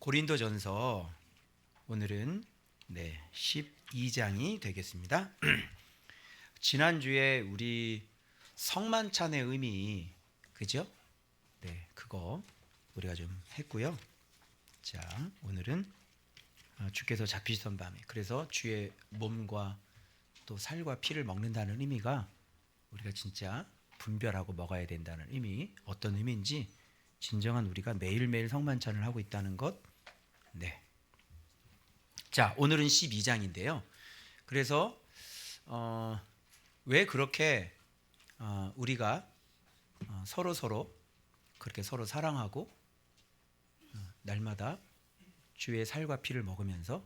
고린도전서 오늘은 12장이 되겠습니다. 지난주에 우리 성만찬의 의미, 그죠? 그거 우리가 좀 했고요. 자, 오늘은 주께서 잡히시던 밤에, 그래서 주의 몸과 또 살과 피를 먹는다는 의미가 우리가 진짜 분별하고 먹어야 된다는 의미, 어떤 의미인지 진정한 우리가 매일매일 성만찬을 하고 있다는 것. 자, 오늘은 12장인데요. 그래서 왜 그렇게 우리가 서로 그렇게 서로 사랑하고 날마다 주의 살과 피를 먹으면서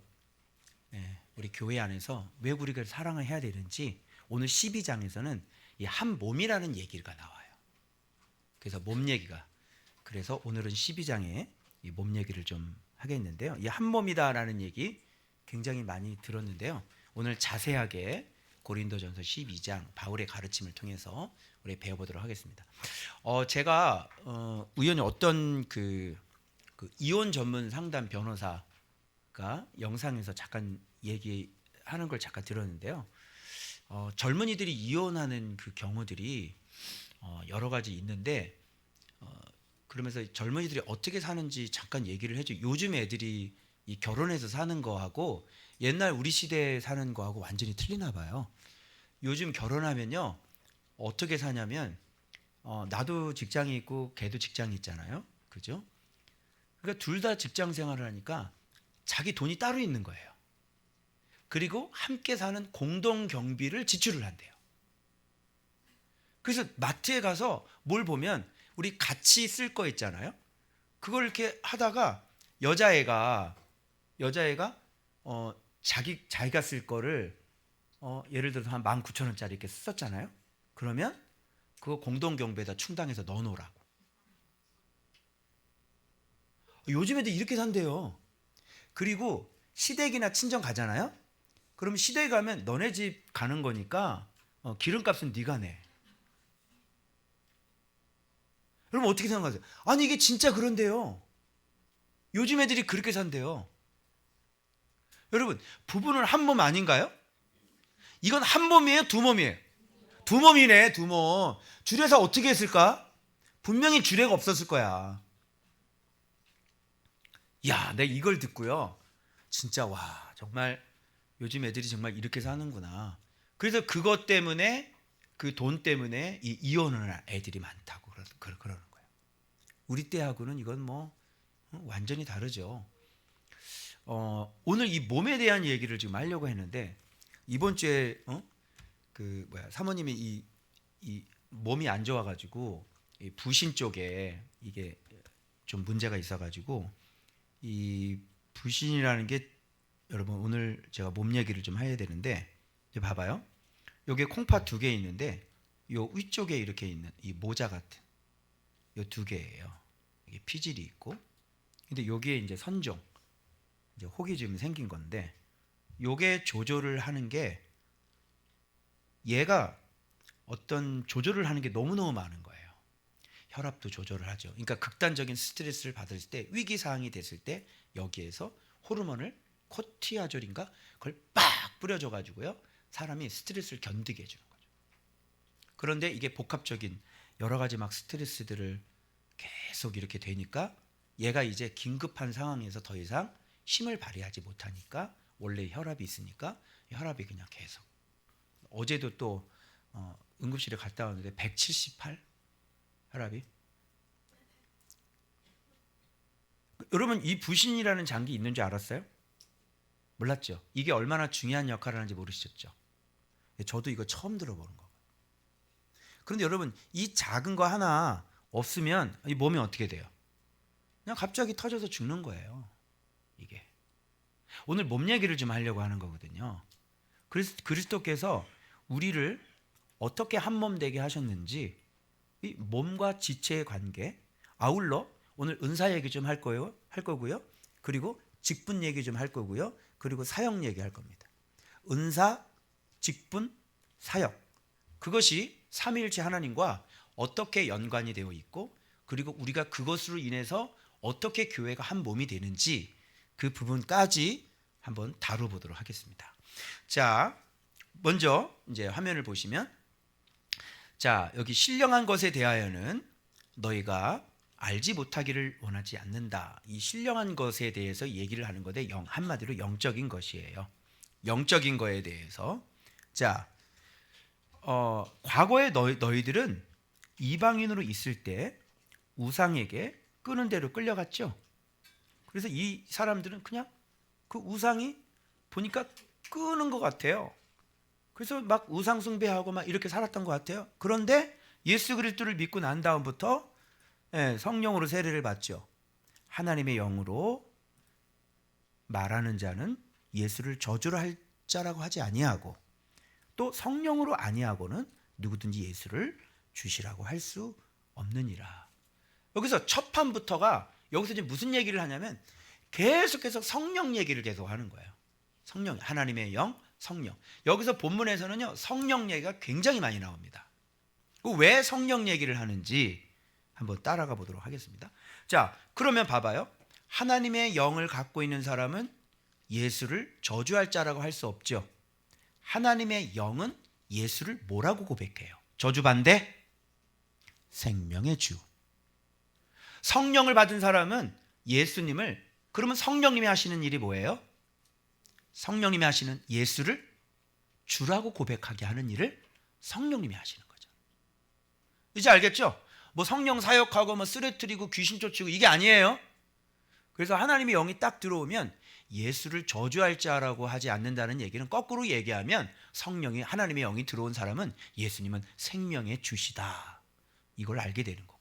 우리 교회 안에서 왜 우리가 사랑을 해야 되는지 오늘 12장에서는 이 한 몸이라는 얘기가 나와요. 그래서 몸 얘기가, 그래서 오늘은 12장에 이 몸 얘기를 좀 하겠는데요. 이 한 몸이다라는 얘기 굉장히 많이 들었는데요. 오늘 자세하게 고린도전서 12장 바울의 가르침을 통해서 우리 배워보도록 하겠습니다. 제가 우연히 어떤 그 이혼 전문 상담 변호사가 영상에서 잠깐 얘기하는 걸 잠깐 들었는데요. 젊은이들이 이혼하는 그 경우들이 여러 가지 있는데 그러면서 젊은이들이 어떻게 사는지 잠깐 얘기를 해줘. 요즘 애들이 이 결혼해서 사는 거하고 옛날 우리 시대에 사는 거하고 완전히 틀리나 봐요. 요즘 결혼하면요 어떻게 사냐면 나도 직장이 있고 걔도 직장이 있잖아요, 그죠? 그러니까 둘 다 직장 생활을 하니까 자기 돈이 따로 있는 거예요. 그리고 함께 사는 공동 경비를 지출을 한대요. 그래서 마트에 가서 뭘 보면 우리 같이 쓸 거 있잖아요. 그걸 이렇게 하다가 여자애가 자기가 쓸 거를 예를 들어서 한 19,000원짜리 이렇게 썼잖아요. 그러면 그거 공동 경비에다 충당해서 넣어 놓으라고. 요즘 애들 이렇게 산대요. 그리고 시댁이나 친정 가잖아요. 그럼 시댁 가면 너네 집 가는 거니까 기름값은 네가 내. 여러분 어떻게 생각하세요? 아니 이게 진짜 그런데요. 요즘 애들이 그렇게 산대요. 여러분 부부는 한 몸 아닌가요? 이건 한 몸이에요? 두 몸이에요? 두 몸이네, 두 몸. 주례사 어떻게 했을까? 분명히 주례가 없었을 거야. 야, 내가 이걸 듣고요. 진짜 와, 정말 요즘 애들이 정말 이렇게 사는구나. 그래서 그것 때문에 그 돈 때문에 이혼을 하는 애들이 많다고 그러는 거예요. 우리 때하고는 이건 뭐 완전히 다르죠. 오늘 이 몸에 대한 얘기를 지금 하려고 했는데 이번 주에 사모님이 이 몸이 안 좋아가지고 이 부신 쪽에 이게 좀 문제가 있어가지고 이 부신이라는 게 여러분 오늘 제가 몸 얘기를 좀 해야 되는데 봐봐요. 여기 콩팥 2개 있는데 요 위쪽에 이렇게 있는 이 모자 같은 요 2개예요. 이게 피질이 있고, 근데 여기에 이제 선종, 이제 혹이 좀 생긴 건데 요게 조절을 하는 게 얘가 어떤 조절을 하는 게 너무너무 많은 거예요. 혈압도 조절을 하죠. 그러니까 극단적인 스트레스를 받을 때, 위기 상황이 됐을 때 여기에서 호르몬을 코티아졸인가 그걸 빡 뿌려줘 가지고요 사람이 스트레스를 견디게 해주는 거죠. 그런데 이게 복합적인 여러 가지 막 스트레스들을 계속 이렇게 되니까 얘가 이제 긴급한 상황에서 더 이상 힘을 발휘하지 못하니까 원래 혈압이 있으니까 혈압이 그냥 계속. 어제도 또 응급실에 갔다 왔는데 178 혈압이. 여러분 이 부신이라는 장기 있는 줄 알았어요? 몰랐죠? 이게 얼마나 중요한 역할을 하는지 모르셨죠? 저도 이거 처음 들어보는 거예요. 그런데 여러분 이 작은 거 하나 없으면 이 몸이 어떻게 돼요? 그냥 갑자기 터져서 죽는 거예요. 이게 오늘 몸 얘기를 좀 하려고 하는 거거든요. 그래서 그리스도께서 우리를 어떻게 한 몸 되게 하셨는지 이 몸과 지체의 관계, 아울러 오늘 은사 얘기 좀 할 거고요. 그리고 직분 얘기 좀 할 거고요. 그리고 사역 얘기 할 겁니다. 은사, 직분, 사역, 그것이 삼위일체 하나님과 어떻게 연관이 되어 있고, 그리고 우리가 그것으로 인해서 어떻게 교회가 한 몸이 되는지 그 부분까지 한번 다뤄보도록 하겠습니다. 자, 먼저 이제 화면을 보시면, 자, 여기 신령한 것에 대하여는 너희가 알지 못하기를 원하지 않는다. 이 신령한 것에 대해서 얘기를 하는 건데 한마디로 영적인 것이에요. 영적인 거에 대해서. 자, 과거에 너희들은 이방인으로 있을 때 우상에게 끄는 대로 끌려갔죠. 그래서 이 사람들은 그냥 그 우상이 보니까 끄는 것 같아요. 그래서 막 우상 숭배하고 막 이렇게 살았던 것 같아요. 그런데 예수 그리스도를 믿고 난 다음부터 성령으로 세례를 받죠. 하나님의 영으로 말하는 자는 예수를 저주를 할 자라고 하지 아니하고, 또 성령으로 아니하고는 누구든지 예수를 주시라고 할 수 없느니라. 여기서 첫 판부터가 여기서 이제 무슨 얘기를 하냐면 계속해서 성령 얘기를 계속 하는 거예요. 성령, 하나님의 영, 성령. 여기서 본문에서는요, 성령 얘기가 굉장히 많이 나옵니다. 왜 성령 얘기를 하는지 한번 따라가 보도록 하겠습니다. 자, 그러면 봐봐요. 하나님의 영을 갖고 있는 사람은 예수를 저주할 자라고 할 수 없죠. 하나님의 영은 예수를 뭐라고 고백해요? 저주 반대? 생명의 주. 성령을 받은 사람은 예수님을, 그러면 성령님이 하시는 일이 뭐예요? 성령님이 하시는 예수를 주라고 고백하게 하는 일을 성령님이 하시는 거죠. 이제 알겠죠? 뭐 성령 사역하고 뭐 쓰러뜨리고 귀신 쫓고 이게 아니에요. 그래서 하나님의 영이 딱 들어오면 예수를 저주할 자라고 하지 않는다는 얘기는, 거꾸로 얘기하면 성령이, 하나님의 영이 들어온 사람은 예수님은 생명의 주시다, 이걸 알게 되는 거고,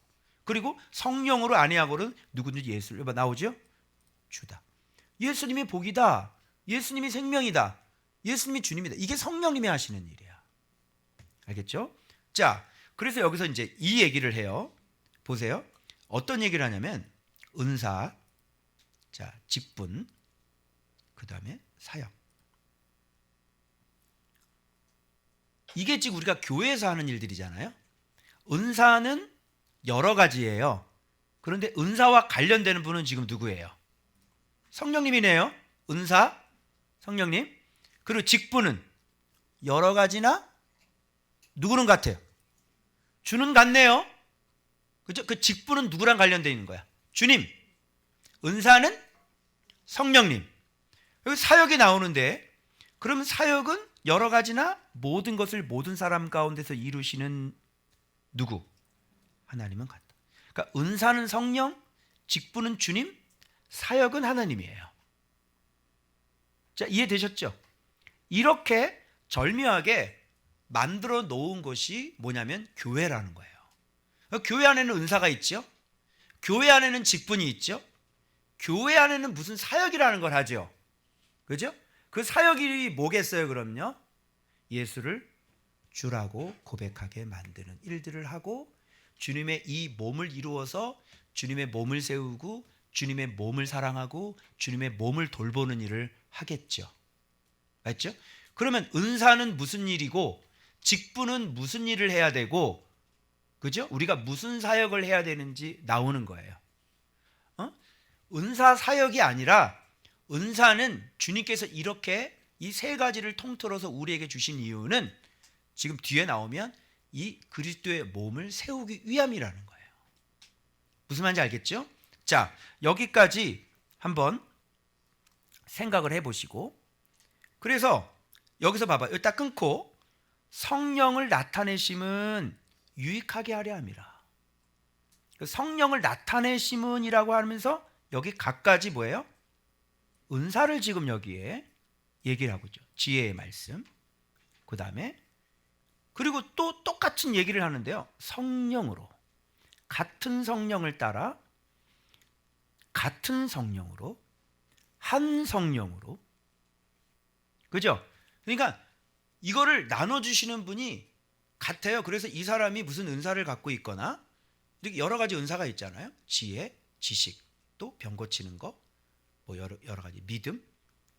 그리고 성령으로 아니하고는 누구든지 예수를, 나오죠? 주다. 예수님이 복이다, 예수님이 생명이다, 예수님이 주님이다. 이게 성령님이 하시는 일이야. 알겠죠? 자, 그래서 여기서 이제 이 얘기를 해요. 보세요. 어떤 얘기를 하냐면 은사, 자, 직분, 그 다음에 사역. 이게 지금 우리가 교회에서 하는 일들이잖아요. 은사는 여러 가지예요. 그런데 은사와 관련되는 분은 지금 누구예요? 성령님이네요. 은사, 성령님. 그리고 직분은 여러 가지나 누구는 같아요? 주는 같네요. 그죠? 그 직분은 누구랑 관련되어 있는 거야? 주님. 은사는 성령님. 여기 사역이 나오는데, 그러면 사역은 여러 가지나 모든 것을 모든 사람 가운데서 이루시는 누구? 하나님은 같다. 그러니까 은사는 성령, 직분은 주님, 사역은 하나님이에요. 자, 이해되셨죠? 이렇게 절묘하게 만들어 놓은 것이 뭐냐면 교회라는 거예요. 교회 안에는 은사가 있죠. 교회 안에는 직분이 있죠. 교회 안에는 무슨 사역이라는 걸 하죠. 그죠? 그 사역이 뭐겠어요, 그럼요? 예수를 주라고 고백하게 만드는 일들을 하고, 주님의 이 몸을 이루어서 주님의 몸을 세우고 주님의 몸을 사랑하고 주님의 몸을 돌보는 일을 하겠죠. 맞죠? 그러면 은사는 무슨 일이고 직분은 무슨 일을 해야 되고, 그죠? 우리가 무슨 사역을 해야 되는지 나오는 거예요. 은사 사역이 아니라, 은사는 주님께서 이렇게 이 세 가지를 통틀어서 우리에게 주신 이유는 지금 뒤에 나오면 이 그리스도의 몸을 세우기 위함이라는 거예요. 무슨 말인지 알겠죠? 자, 여기까지 한번 생각을 해보시고, 그래서 여기서 봐봐요. 여기 딱 끊고, 성령을 나타내심은 유익하게 하려 함이라. 성령을 나타내심은이라고 하면서 여기 각가지 뭐예요? 은사를 지금 여기에 얘기를 하고 있죠. 지혜의 말씀, 그 다음에 그리고 또 똑같은 얘기를 하는데요. 성령으로, 같은 성령을 따라 같은 성령으로, 한 성령으로, 그죠? 그러니까 이거를 나눠주시는 분이 같아요. 그래서 이 사람이 무슨 은사를 갖고 있거나, 이렇게 여러 가지 은사가 있잖아요. 지혜, 지식, 또 병 고치는 거, 뭐 여러 가지 믿음,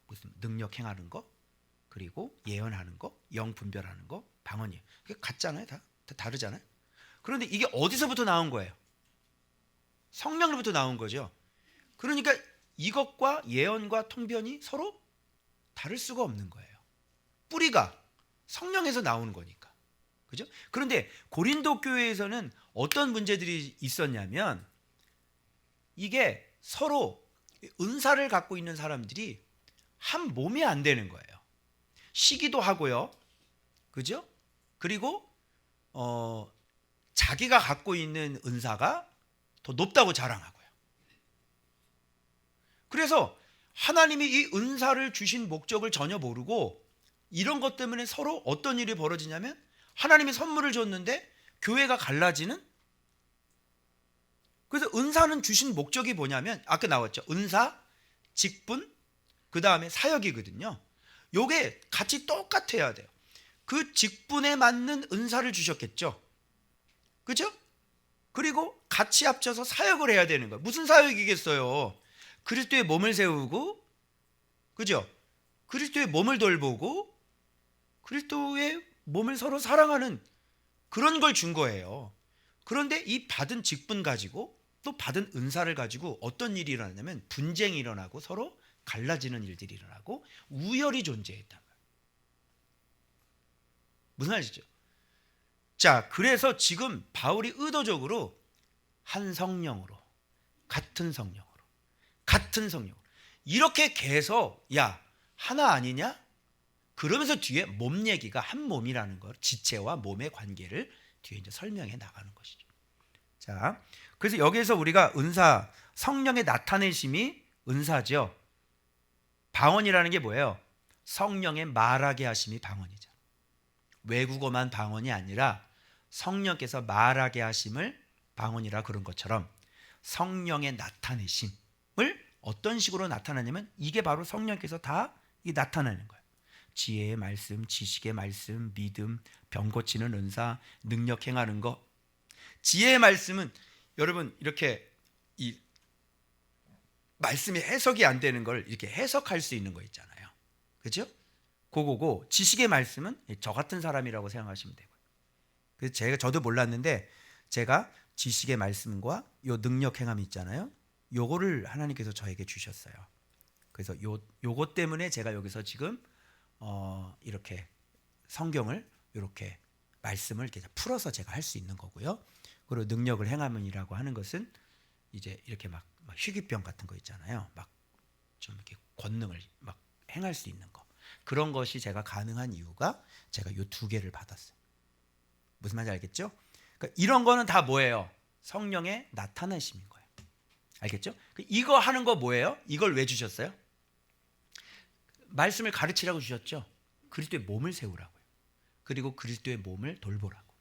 무슨 능력 행하는 거, 그리고 예언하는 거, 영 분별하는 거, 방언이에요. 그게 같잖아요. 다 다르잖아요. 그런데 이게 어디서부터 나온 거예요? 성령으로부터 나온 거죠. 그러니까 이것과 예언과 통변이 서로 다를 수가 없는 거예요. 뿌리가 성령에서 나오는 거니까. 그죠? 그런데 고린도 교회에서는 어떤 문제들이 있었냐면 이게 서로 은사를 갖고 있는 사람들이 한 몸이 안 되는 거예요. 시기도 하고요. 그죠? 그리고 자기가 갖고 있는 은사가 더 높다고 자랑하고요. 그래서 하나님이 이 은사를 주신 목적을 전혀 모르고 이런 것 때문에 서로 어떤 일이 벌어지냐면 하나님이 선물을 줬는데 교회가 갈라지는. 그래서 은사는 주신 목적이 뭐냐면 아까 나왔죠. 은사, 직분, 그 다음에 사역이거든요. 요게 같이 똑같아야 돼요. 그 직분에 맞는 은사를 주셨겠죠. 그죠? 그리고 같이 합쳐서 사역을 해야 되는 거예요. 무슨 사역이겠어요? 그리스도의 몸을 세우고, 그죠? 그리스도의 몸을 돌보고 그리스도의 몸을 서로 사랑하는 그런 걸 준 거예요. 그런데 이 받은 직분 가지고 또 받은 은사를 가지고 어떤 일이 일어나냐면 분쟁이 일어나고 서로 갈라지는 일들이 일어나고 우열이 존재했다. 무슨 말이죠? 자, 그래서 지금 바울이 의도적으로 한 성령으로, 같은 성령으로 이렇게 계속 야 하나 아니냐? 그러면서 뒤에 몸 얘기가 한 몸이라는 걸, 지체와 몸의 관계를 뒤에 이제 설명해 나가는 것이죠. 자, 그래서 여기에서 우리가 은사, 성령의 나타내심이 은사죠. 방언이라는 게 뭐예요? 성령의 말하게 하심이 방언이죠. 외국어만 방언이 아니라 성령께서 말하게 하심을 방언이라 그런 것처럼 성령의 나타내심을 어떤 식으로 나타나냐면 이게 바로 성령께서 다 나타내는 거예요. 지혜의 말씀, 지식의 말씀, 믿음, 병 고치는 은사, 능력 행하는 거. 지혜의 말씀은 여러분 이렇게 이 말씀이 해석이 안 되는 걸 이렇게 해석할 수 있는 거 있잖아요. 그렇죠? 그거고 지식의 말씀은 저 같은 사람이라고 생각하시면 되고요. 그래서 저도 몰랐는데 제가 지식의 말씀과 요 능력 행함이 있잖아요. 요거를 하나님께서 저에게 주셨어요. 그래서 요것 때문에 제가 여기서 지금 이렇게 성경을 이렇게 말씀을 이렇게 풀어서 제가 할 수 있는 거고요. 그리고 능력을 행함이라고 하는 것은 이제 이렇게 막 희귀병 같은 거 있잖아요. 막 좀 이렇게 권능을 막 행할 수 있는 거. 그런 것이 제가 가능한 이유가 제가 요 두 개를 받았어요. 무슨 말인지 알겠죠? 그러니까 이런 거는 다 뭐예요? 성령의 나타나심인 거예요. 알겠죠? 이거 하는 거 뭐예요? 이걸 왜 주셨어요? 말씀을 가르치라고 주셨죠. 그리스도의 몸을 세우라고요. 그리고 그리스도의 몸을 돌보라고.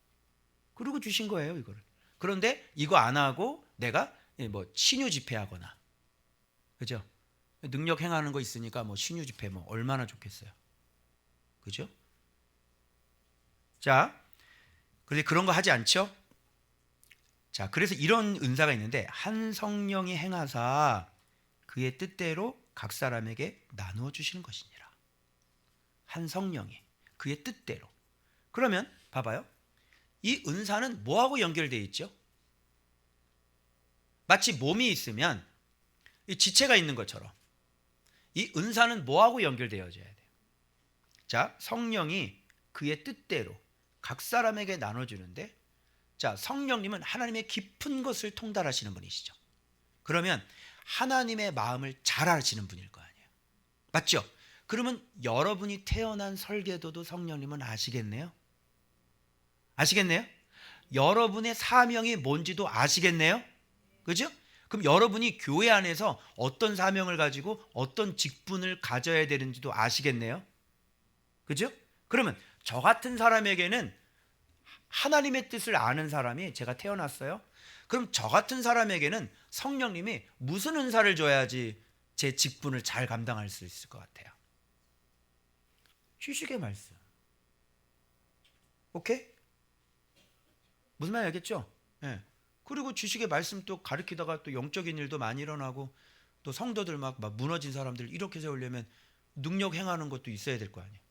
그리고 주신 거예요, 이거를. 그런데 이거 안 하고 내가 뭐 신유 집회하거나, 그죠? 능력 행하는 거 있으니까 뭐 신유 집회 뭐 얼마나 좋겠어요, 그죠? 자, 그런데 그런 거 하지 않죠? 자, 그래서 이런 은사가 있는데 한 성령이 행하사 그의 뜻대로 각 사람에게 나누어 주시는 것이니라. 한 성령이 그의 뜻대로. 그러면 봐봐요. 이 은사는 뭐하고 연결되어 있죠? 마치 몸이 있으면 이 지체가 있는 것처럼 이 은사는 뭐하고 연결되어져야 돼요? 자, 성령이 그의 뜻대로 각 사람에게 나눠주는데, 자, 성령님은 하나님의 깊은 것을 통달하시는 분이시죠. 그러면 하나님의 마음을 잘 아시는 분일 거 아니에요. 맞죠? 그러면 여러분이 태어난 설계도도 성령님은 아시겠네요? 아시겠네요? 여러분의 사명이 뭔지도 아시겠네요? 그죠? 그럼 여러분이 교회 안에서 어떤 사명을 가지고 어떤 직분을 가져야 되는지도 아시겠네요? 그죠? 그러면 저 같은 사람에게는 하나님의 뜻을 아는 사람이 제가 태어났어요. 그럼 저 같은 사람에게는 성령님이 무슨 은사를 줘야지 제 직분을 잘 감당할 수 있을 것 같아요? 지식의 말씀. 오케이? 무슨 말인지 알겠죠? 예. 그리고 지식의 말씀 또 가르치다가 또 영적인 일도 많이 일어나고 또 성도들 막 무너진 사람들 이렇게 세우려면 능력 행하는 것도 있어야 될 거 아니에요.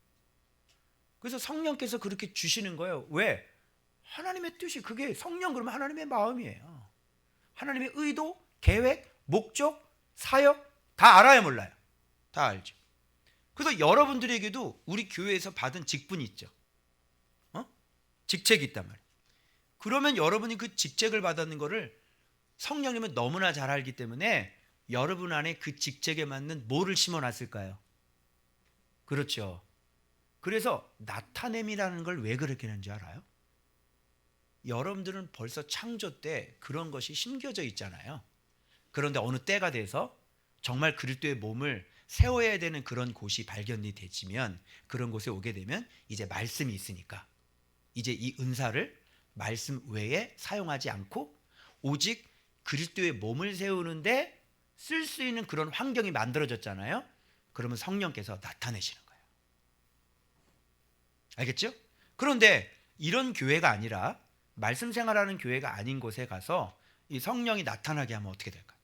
그래서 성령께서 그렇게 주시는 거예요. 왜? 하나님의 뜻이, 그게 성령 그러면 하나님의 마음이에요. 하나님의 의도, 계획, 목적, 사역 다 알아요, 몰라요? 다 알죠. 그래서 여러분들에게도 우리 교회에서 받은 직분이 있죠. 직책이 있단 말이에요. 그러면 여러분이 그 직책을 받았는 거를 성령님은 너무나 잘 알기 때문에 여러분 안에 그 직책에 맞는 뭐를 심어놨을까요? 그렇죠. 그래서 나타냄이라는 걸 왜 그렇게 하는지 알아요? 여러분들은 벌써 창조 때 그런 것이 심겨져 있잖아요. 그런데 어느 때가 돼서 정말 그리스도의 몸을 세워야 되는 그런 곳이 발견이 되지면, 그런 곳에 오게 되면 이제 말씀이 있으니까 이제 이 은사를 말씀 외에 사용하지 않고 오직 그리스도의 몸을 세우는데 쓸 수 있는 그런 환경이 만들어졌잖아요. 그러면 성령께서 나타내시는 거예요. 알겠죠? 그런데 이런 교회가 아니라 말씀 생활하는 교회가 아닌 곳에 가서 이 성령이 나타나게 하면 어떻게 될까요?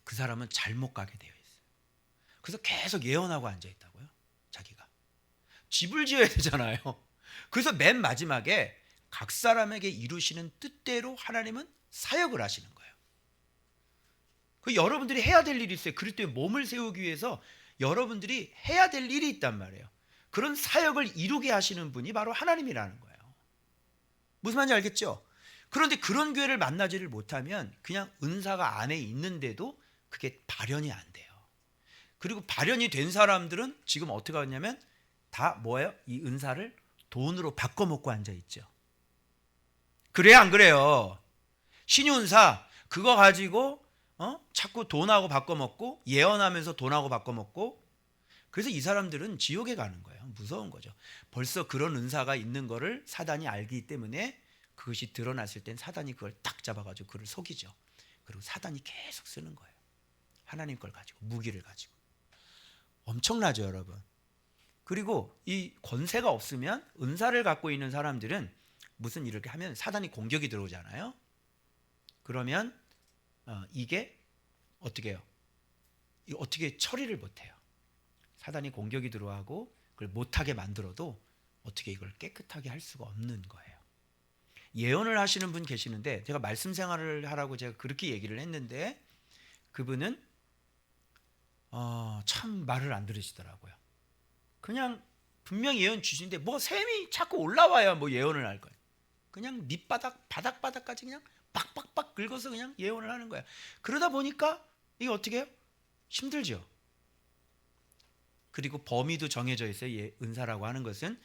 그 사람은 잘못 가게 되어 있어요. 그래서 계속 예언하고 앉아 있다고요. 자기가 집을 지어야 되잖아요. 그래서 맨 마지막에 각 사람에게 이루시는 뜻대로 하나님은 사역을 하시는 거예요. 그 여러분들이 해야 될 일이 있어요. 그리스도의 몸을 세우기 위해서 여러분들이 해야 될 일이 있단 말이에요. 그런 사역을 이루게 하시는 분이 바로 하나님이라는 거예요. 무슨 말인지 알겠죠? 그런데 그런 교회를 만나지를 못하면 그냥 은사가 안에 있는데도 그게 발현이 안 돼요. 그리고 발현이 된 사람들은 지금 어떻게 하냐면 다 뭐예요? 이 은사를 돈으로 바꿔먹고 앉아있죠. 그래야 안 그래요? 신유은사 그거 가지고 자꾸 돈하고 바꿔먹고 예언하면서 돈하고 바꿔먹고, 그래서 이 사람들은 지옥에 가는 거예요. 무서운 거죠. 벌써 그런 은사가 있는 거를 사단이 알기 때문에 그것이 드러났을 땐 사단이 그걸 딱 잡아가지고 그를 속이죠. 그리고 사단이 계속 쓰는 거예요. 하나님 걸 가지고, 무기를 가지고. 엄청나죠, 여러분. 그리고 이 권세가 없으면, 은사를 갖고 있는 사람들은 무슨 일을 하면 사단이 공격이 들어오잖아요. 그러면 이게 어떻게 해요? 어떻게 처리를 못해요. 사단이 공격이 들어오고 그걸 못하게 만들어도 어떻게 이걸 깨끗하게 할 수가 없는 거예요. 예언을 하시는 분 계시는데, 제가 말씀 생활을 하라고 제가 그렇게 얘기를 했는데 그분은 참 말을 안 들으시더라고요. 그냥 분명히 예언 주시는데 뭐 샘이 자꾸 올라와야 뭐 예언을 할 거예요. 그냥 밑바닥 바닥바닥까지 그냥 빡빡빡 긁어서 그냥 예언을 하는 거예요. 그러다 보니까 이게 어떻게 해요? 힘들죠. 그리고 범위도 정해져 있어요. 은사라고 하는 것은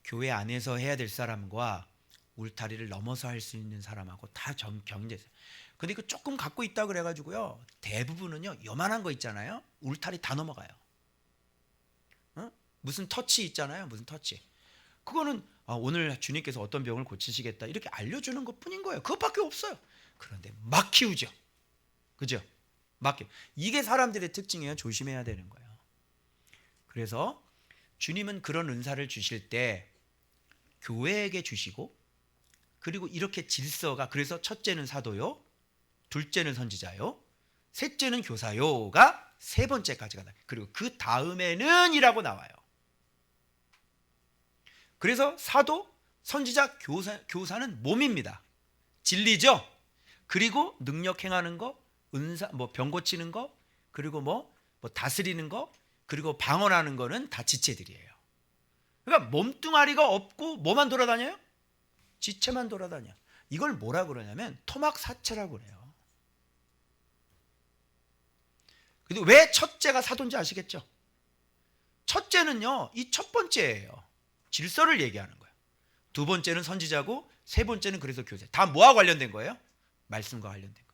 교회 안에서 해야 될 사람과 울타리를 넘어서 할 수 있는 사람하고 다 경계했어요. 근데 그 조금 갖고 있다 그래가지고요, 대부분은요 요만한 거 있잖아요, 울타리 다 넘어가요. 무슨 터치 있잖아요, 무슨 터치. 그거는 오늘 주님께서 어떤 병을 고치시겠다 이렇게 알려주는 것 뿐인 거예요. 그것밖에 없어요. 그런데 막 키우죠. 그죠? 막 키우. 이게 사람들의 특징이에요. 조심해야 되는 거예요. 그래서 주님은 그런 은사를 주실 때 교회에게 주시고, 그리고 이렇게 질서가, 그래서 첫째는 사도요, 둘째는 선지자요, 셋째는 교사요가 세 번째까지가 나와요. 그리고 그 다음에는 이라고 나와요. 그래서 사도, 선지자, 교사는 몸입니다. 진리죠. 그리고 능력 행하는 거, 은사, 뭐 병 고치는 거, 그리고 뭐 다스리는 거, 그리고 방언하는 거는 다 지체들이에요. 그러니까 몸뚱아리가 없고 뭐만 돌아다녀요? 지체만 돌아다녀. 이걸 뭐라 그러냐면 토막사체라고 그래요. 근데 왜 첫째가 사도인지 아시겠죠? 첫째는요, 이 첫 번째예요. 질서를 얘기하는 거예요. 두 번째는 선지자고, 세 번째는 그래서 교사. 다 뭐와 관련된 거예요? 말씀과 관련된 거예요.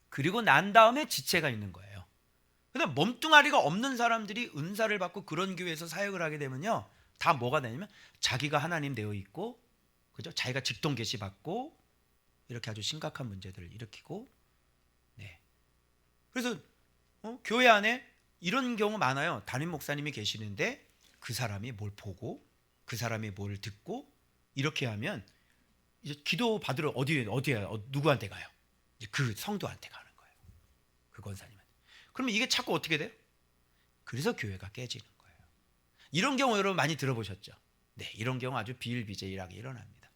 그리고 난 다음에 지체가 있는 거예요. 근데 몸뚱아리가 없는 사람들이 은사를 받고 그런 교회에서 사역을 하게 되면요, 다 뭐가 되냐면 자기가 하나님 되어 있고, 그죠? 자기가 직통 계시 받고, 이렇게 아주 심각한 문제들을 일으키고, 네. 그래서 교회 안에 이런 경우 많아요. 담임 목사님이 계시는데 그 사람이 뭘 보고, 그 사람이 뭘 듣고, 이렇게 하면 이제 기도 받으러 어디에 누구한테 가요? 이제 그 성도한테 가는 거예요. 그 권사님한테. 그러면 이게 자꾸 어떻게 돼요? 그래서 교회가 깨지는 거예요. 이런 경우 여러분 많이 들어보셨죠? 네, 이런 경우 아주 비일비재일하게 일어납니다.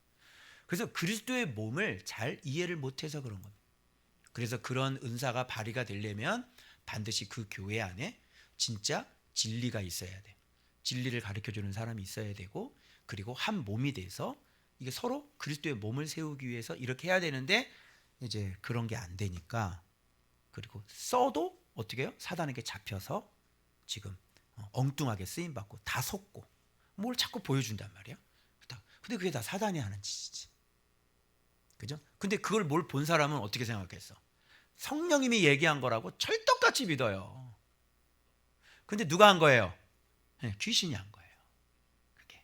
그래서 그리스도의 몸을 잘 이해를 못해서 그런 겁니다. 그래서 그런 은사가 발휘가 되려면 반드시 그 교회 안에 진짜 진리가 있어야 돼. 진리를 가르쳐주는 사람이 있어야 되고, 그리고 한 몸이 돼서 이게 서로 그리스도의 몸을 세우기 위해서 이렇게 해야 되는데 이제 그런 게 안 되니까, 그리고 써도 어떻게 해요? 사단에게 잡혀서 지금 엉뚱하게 쓰임받고 다 속고 뭘 자꾸 보여준단 말이야. 근데 그게 다 사단이 하는 짓이지. 그죠? 근데 그걸 뭘 본 사람은 어떻게 생각했어? 성령님이 얘기한 거라고 철떡같이 믿어요. 근데 누가 한 거예요? 네, 귀신이 한 거예요. 그게.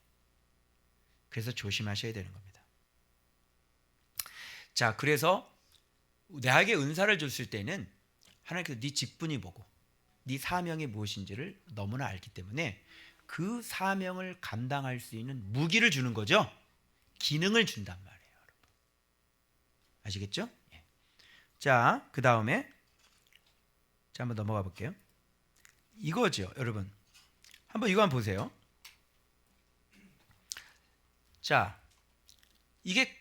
그래서 조심하셔야 되는 겁니다. 자, 그래서 나에게 은사를 줬을 때는 하나님께서 네 직분이 뭐고 네 사명이 무엇인지를 너무나 알기 때문에 그 사명을 감당할 수 있는 무기를 주는 거죠. 기능을 준단 말이에요, 여러분. 아시겠죠? 예. 자, 그 다음에 자, 한번 넘어가 볼게요. 이거죠, 여러분. 이거 한번 보세요. 자, 이게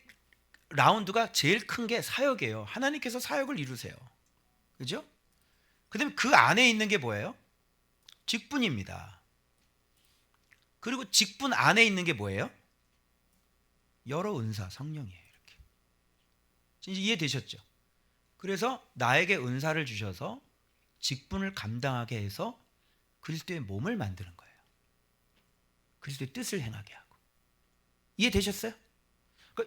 라운드가 제일 큰 게 사역이에요. 하나님께서 사역을 이루세요. 그죠? 그 다음에 그 안에 있는 게 뭐예요? 직분입니다. 그리고 직분 안에 있는 게 뭐예요? 여러 은사, 성령이에요. 이렇게. 이제 이해되셨죠? 그래서 나에게 은사를 주셔서 직분을 감당하게 해서 그리스도의 몸을 만드는 거예요. 그리스도의 뜻을 행하게 하고. 이해되셨어요?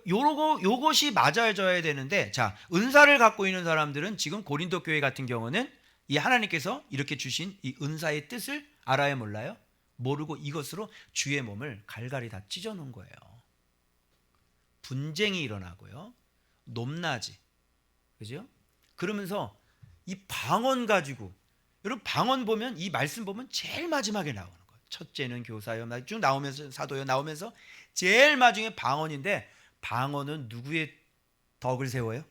요것이 맞아져야 되는데, 자, 은사를 갖고 있는 사람들은 지금 고린도 교회 같은 경우는 이 하나님께서 이렇게 주신 이 은사의 뜻을 알아요, 몰라요? 모르고 이것으로 주의 몸을 갈갈이 다 찢어 놓은 거예요. 분쟁이 일어나고요. 높낮이. 그죠? 그러면서 이 방언 가지고, 여러분 방언 보면, 이 말씀 보면 제일 마지막에 나오는 거예요. 첫째는 교사요, 쭉 나오면서 사도요 나오면서 제일 마지막에 방언인데, 방언은 누구의 덕을 세워요?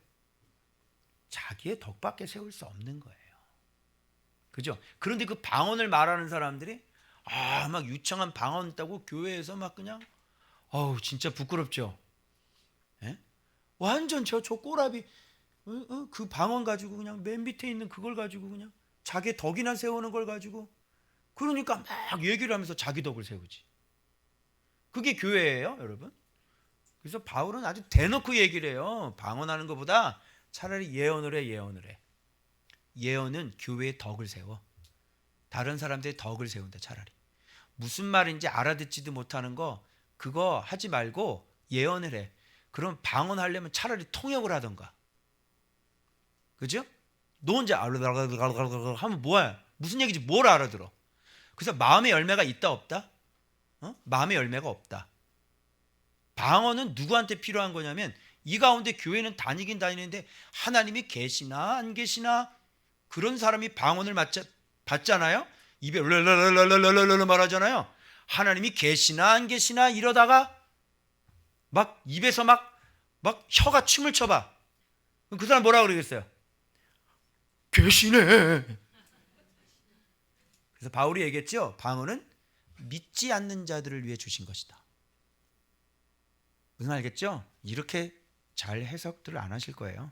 자기의 덕밖에 세울 수 없는 거예요. 그죠? 그런데 그 방언을 말하는 사람들이 막 유창한 방언 있다고 교회에서 막 그냥 진짜 부끄럽죠. 예? 완전 저 꼬라비 그 방언 가지고 그냥 맨 밑에 있는 그걸 가지고 그냥 자기의 덕이나 세우는 걸 가지고, 그러니까 막 얘기를 하면서 자기 덕을 세우지. 그게 교회예요, 여러분. 그래서 바울은 아주 대놓고 얘기를 해요. 방언하는 것보다 차라리 예언을 해. 예언은 교회의 덕을 세워. 다른 사람들의 덕을 세운다. 차라리 무슨 말인지 알아듣지도 못하는 거 그거 하지 말고 예언을 해. 그럼 방언하려면 차라리 통역을 하던가. 그죠? 너 혼자 하면 뭐야? 무슨 얘기인지 뭘 알아들어? 그래서 마음의 열매가 있다 없다? 마음의 열매가 없다. 방언은 누구한테 필요한 거냐면, 이 가운데 교회는 다니긴 다니는데 하나님이 계시나 안 계시나 그런 사람이 방언을 받잖아요. 입에 랄랄랄랄랄랄랄 말하잖아요. 하나님이 계시나 안 계시나 이러다가 막 입에서 막 혀가 춤을 춰봐. 그 사람 뭐라 그러겠어요? 계시네. 그래서 바울이 얘기했죠. 방언은 믿지 않는 자들을 위해 주신 것이다. 무슨 말이겠죠? 이렇게 잘 해석들을 안 하실 거예요.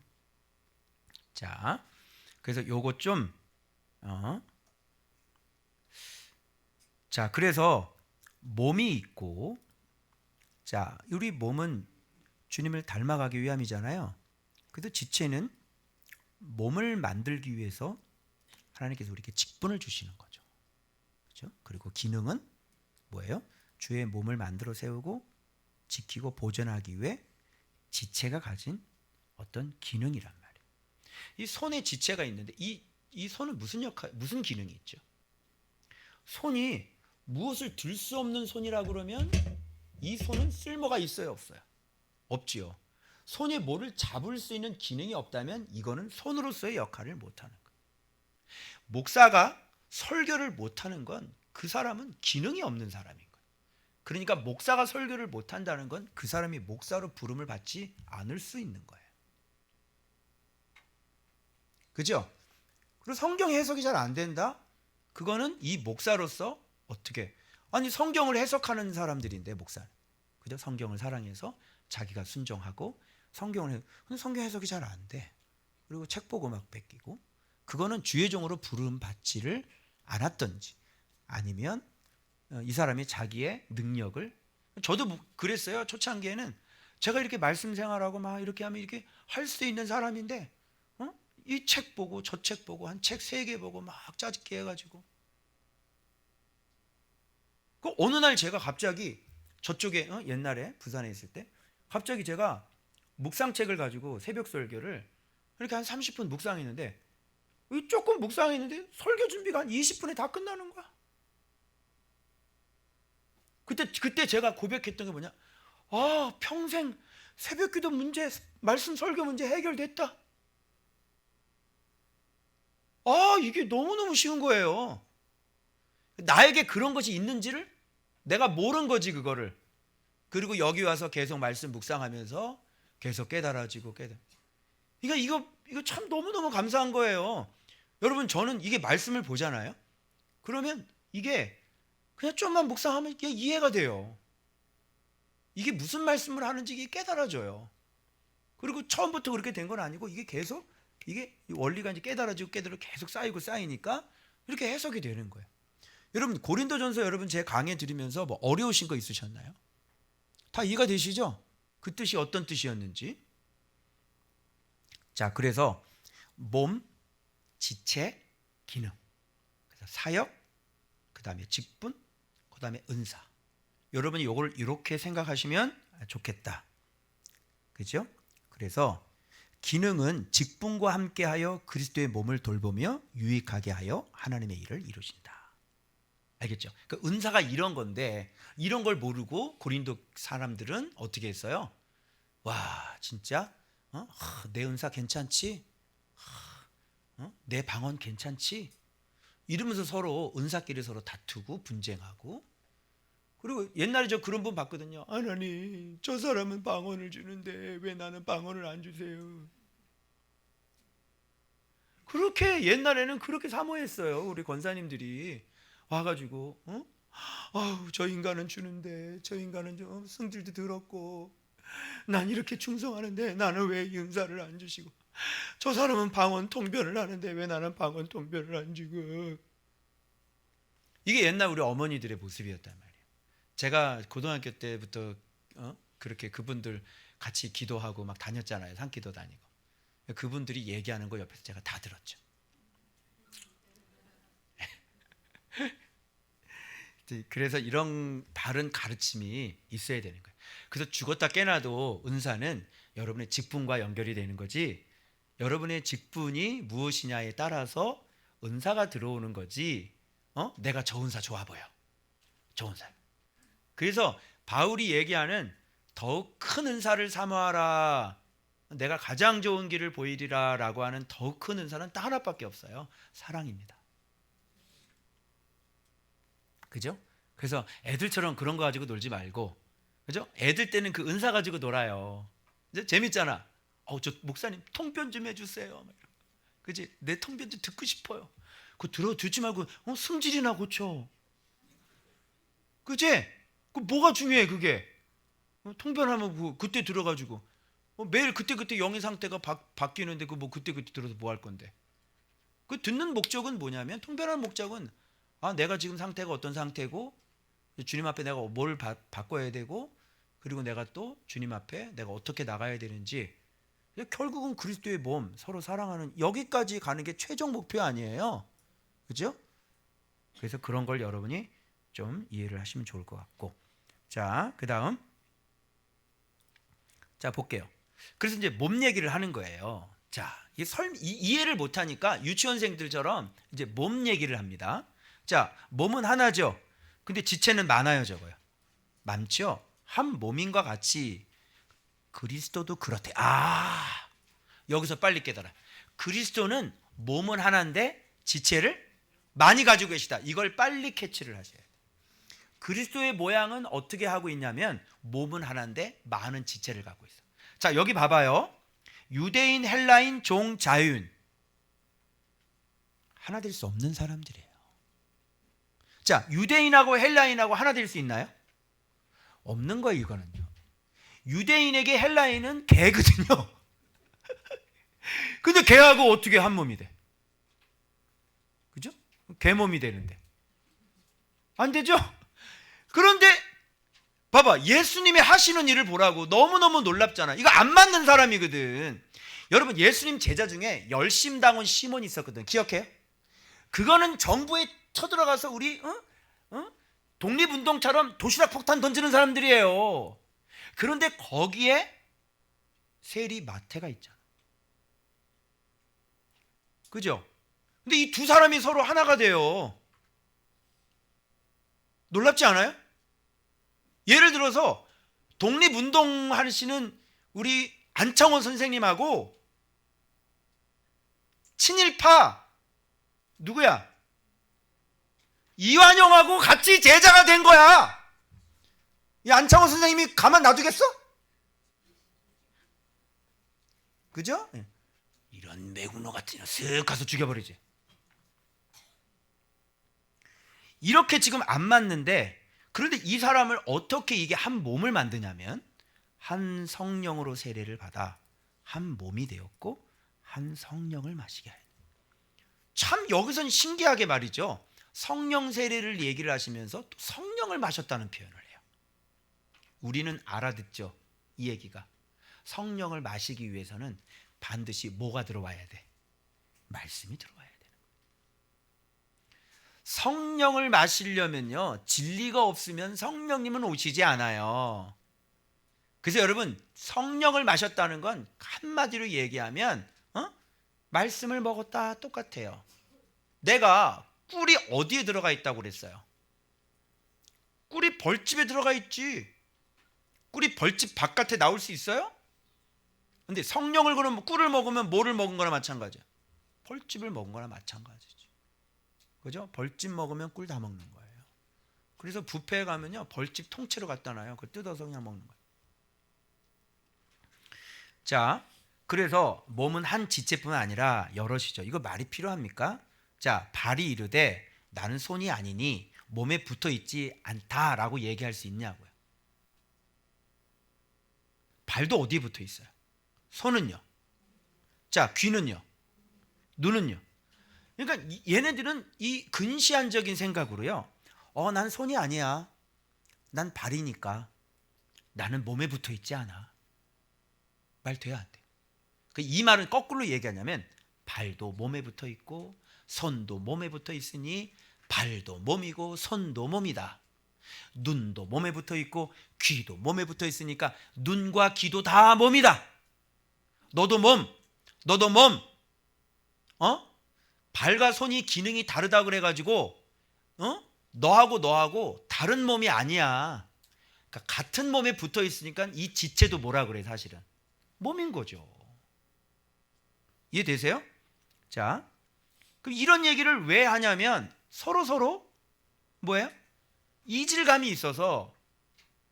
자, 그래서 요거 좀 자, 그래서 몸이 있고, 자, 우리 몸은 주님을 닮아가기 위함이잖아요. 그래서 지체는 몸을 만들기 위해서 하나님께서 우리에게 직분을 주시는 거죠. 그렇죠? 그리고 기능은 뭐예요? 주의 몸을 만들어 세우고 지키고 보존하기 위해 지체가 가진 어떤 기능이란 말이에요. 이 손에 지체가 있는데 이 손은 무슨 기능이 있죠? 손이 무엇을 들 수 없는 손이라 그러면 이 손은 쓸모가 있어요, 없어요? 없지요. 손에 뭐를 잡을 수 있는 기능이 없다면 이거는 손으로서의 역할을 못하는 거예요. 목사가 설교를 못하는 건 그 사람은 기능이 없는 사람인 거예요. 그러니까 목사가 설교를 못한다는 건 그 사람이 목사로 부름을 받지 않을 수 있는 거예요. 그죠? 그리고 성경 해석이 잘 안 된다? 그거는 이 목사로서 어떻게, 아니 성경을 해석하는 사람들인데 목사는, 그죠? 성경을 사랑해서 자기가 순종하고 성경을 근데 성경 해석이 잘 안 돼. 그리고 책 보고 막 뺏기고 그거는 주의 종으로 부름 받지를 않았던지 아니면 이 사람이 자기의 능력을 저도 그랬어요. 초창기에는 제가 이렇게 말씀 생활하고 막 이렇게 하면 이렇게 할 수 있는 사람인데 이 책 보고 저 책 보고 한 책 3개 보고 막 짜증게 해가지고 그 어느 날 제가 갑자기 저쪽에 옛날에 부산에 있을 때 갑자기 제가 묵상책을 가지고 새벽 설교를 이렇게 한 30분 묵상했는데 조금 묵상했는데 설교 준비가 한 20분에 다 끝나는 거야. 그때 제가 고백했던 게 뭐냐? 아, 평생 새벽기도 문제, 말씀 설교 문제 해결됐다. 아, 이게 너무너무 쉬운 거예요. 나에게 그런 것이 있는지를 내가 모른 거지, 그거를. 그리고 여기 와서 계속 말씀 묵상하면서 계속 깨달아지고 이거 참 너무너무 감사한 거예요. 여러분, 저는 이게 말씀을 보잖아요. 그러면 이게 그냥 좀만 묵상하면 이게 이해가 돼요. 이게 무슨 말씀을 하는지 이게 깨달아져요. 그리고 처음부터 그렇게 된 건 아니고 이게 계속 이게 원리가 이제 깨달아지고 계속 쌓이고 쌓이니까 이렇게 해석이 되는 거예요. 여러분 고린도전서 여러분 제 강의 들으면서 뭐 어려우신 거 있으셨나요? 다 이해가 되시죠? 그 뜻이 어떤 뜻이었는지. 자, 그래서 몸, 지체, 기능, 그래서 사역, 그 다음에 직분, 그 다음에 은사. 여러분이 이걸 이렇게 생각하시면 좋겠다. 그죠? 그래서 기능은 직분과 함께하여 그리스도의 몸을 돌보며 유익하게 하여 하나님의 일을 이루신다. 알겠죠? 그 은사가 이런 건데 이런 걸 모르고 고린도 사람들은 어떻게 했어요? 와, 진짜 내 은사 괜찮지? 내 방언 괜찮지? 이러면서 서로 은사끼리 서로 다투고 분쟁하고. 그리고 옛날에 저 그런 분 봤거든요. 하나님, 저 사람은 방언을 주는데 왜 나는 방언을 안 주세요? 그렇게 옛날에는 그렇게 사모했어요. 우리 권사님들이 와가지고 아우, 저 인간은 주는데 저 인간은 좀 성질도 더럽고 난 이렇게 충성하는데 나는 왜 은사를 안 주시고, 저 사람은 방언 통변을 하는데 왜 나는 방언 통변을 안 주고. 이게 옛날 우리 어머니들의 모습이었단 말이에요. 제가 고등학교 때부터 그렇게 그분들 같이 기도하고 막 다녔잖아요. 산기도 다니고. 그분들이 얘기하는 거 옆에서 제가 다 들었죠. 그래서 이런 바른 가르침이 있어야 되는 거예요. 그래서 죽었다 깨나도 은사는 여러분의 직분과 연결이 되는 거지, 여러분의 직분이 무엇이냐에 따라서 은사가 들어오는 거지. 내가 저 은사 좋아 보여, 저 은사. 그래서 바울이 얘기하는 더욱 큰 은사를 사모하라, 내가 가장 좋은 길을 보이리라 라고 하는 더욱 큰 은사는 딱 하나밖에 없어요. 사랑입니다. 그죠? 그래서 애들처럼 그런 거 가지고 놀지 말고, 그죠? 애들 때는 그 은사 가지고 놀아요. 이제 재밌잖아. 저 목사님 통변 좀 해주세요. 그지? 내 통변 좀 듣고 싶어요. 그거 듣지 말고 승질이나 고쳐. 그지? 그 뭐가 중요해 그게? 통변하면 그때 들어가지고 매일 그때 영의 상태가 바뀌는데 그 뭐 그때 들어서 뭐 할 건데? 그 듣는 목적은 뭐냐면, 통변하는 목적은 내가 지금 상태가 어떤 상태고 주님 앞에 내가 뭘 바꿔야 되고, 그리고 내가 또 주님 앞에 내가 어떻게 나가야 되는지, 결국은 그리스도의 몸 서로 사랑하는 여기까지 가는 게 최종 목표 아니에요. 그죠? 그래서 그런 걸 여러분이 좀 이해를 하시면 좋을 것 같고. 자, 그 다음 자 볼게요. 그래서 이제 몸 얘기를 하는 거예요. 자, 이해를 못하니까 유치원생들처럼 이제 몸 얘기를 합니다. 자, 몸은 하나죠. 근데 지체는 많아요, 적어요. 많죠. 한 몸인과 같이 그리스도도 그렇대. 여기서 빨리 깨달아. 그리스도는 몸은 하나인데 지체를 많이 가지고 계시다. 이걸 빨리 캐치를 하셔야 돼요. 그리스도의 모양은 어떻게 하고 있냐면 몸은 하나인데 많은 지체를 갖고 있어. 자, 여기 봐봐요. 유대인, 헬라인, 종, 자유인, 하나 될 수 없는 사람들이에요. 자, 유대인하고 헬라인하고 하나 될 수 있나요? 없는 거예요, 이거는요. 유대인에게 헬라인은 개거든요. 근데 개하고 어떻게 한 몸이 돼? 그죠? 개 몸이 되는데 안 되죠? 그런데 봐봐, 예수님이 하시는 일을 보라고. 너무너무 놀랍잖아. 이거 안 맞는 사람이거든. 여러분, 예수님 제자 중에 열심당원 시몬이 있었거든. 기억해요? 그거는 정부에 쳐들어가서 우리 독립운동처럼 도시락 폭탄 던지는 사람들이에요. 그런데 거기에 세리 마태가 있잖아. 그죠? 근데 이 두 사람이 서로 하나가 돼요. 놀랍지 않아요? 예를 들어서 독립운동 하시는 우리 안창원 선생님하고 친일파 누구야? 이완용하고 같이 제자가 된 거야. 이 안창원 선생님이 가만 놔두겠어? 그죠? 이런 매국노 같은 거 쓱 가서 죽여버리지. 이렇게 지금 안 맞는데, 그런데 이 사람을 어떻게 이게 한 몸을 만드냐면 한 성령으로 세례를 받아 한 몸이 되었고 한 성령을 마시게 하여. 참 여기선 신기하게 말이죠. 성령 세례를 얘기를 하시면서 또 성령을 마셨다는 표현을 해요. 우리는 알아듣죠. 이 얘기가. 성령을 마시기 위해서는 반드시 뭐가 들어와야 돼? 말씀이 들어와야 돼. 성령을 마시려면요, 진리가 없으면 성령님은 오시지 않아요. 그래서 여러분, 성령을 마셨다는 건 한마디로 얘기하면 말씀을 먹었다 똑같아요. 내가 꿀이 어디에 들어가 있다고 그랬어요? 꿀이 벌집에 들어가 있지. 꿀이 벌집 바깥에 나올 수 있어요? 근데 성령을 그러면 꿀을 먹으면 뭐를 먹은 거나 마찬가지야. 벌집을 먹은 거나 마찬가지지. 그죠? 벌집 먹으면 꿀 다 먹는 거예요. 그래서 뷔페에 가면요, 벌집 통째로 갖다 놔요. 그걸 뜯어서 그냥 먹는 거예요. 자, 그래서 몸은 한 지체뿐만 아니라 여럿이죠. 이거 말이 필요합니까? 자, 발이 이르되 나는 손이 아니니 몸에 붙어 있지 않다라고 얘기할 수 있냐고요. 발도 어디에 붙어 있어요? 손은요? 자, 귀는요? 눈은요? 그러니까 얘네들은 이 근시안적인 생각으로요, 난 손이 아니야, 난 발이니까 나는 몸에 붙어 있지 않아. 말 돼야 안 돼. 이 말은 거꾸로 얘기하냐면 발도 몸에 붙어 있고 손도 몸에 붙어 있으니 발도 몸이고 손도 몸이다. 눈도 몸에 붙어 있고 귀도 몸에 붙어 있으니까 눈과 귀도 다 몸이다. 너도 몸, 너도 몸. 발과 손이 기능이 다르다 그래가지고 너하고 다른 몸이 아니야. 그러니까 같은 몸에 붙어 있으니까 이 지체도 뭐라 그래? 사실은 몸인 거죠. 이해되세요? 자, 그럼 이런 얘기를 왜 하냐면 서로 뭐예요? 이질감이 있어서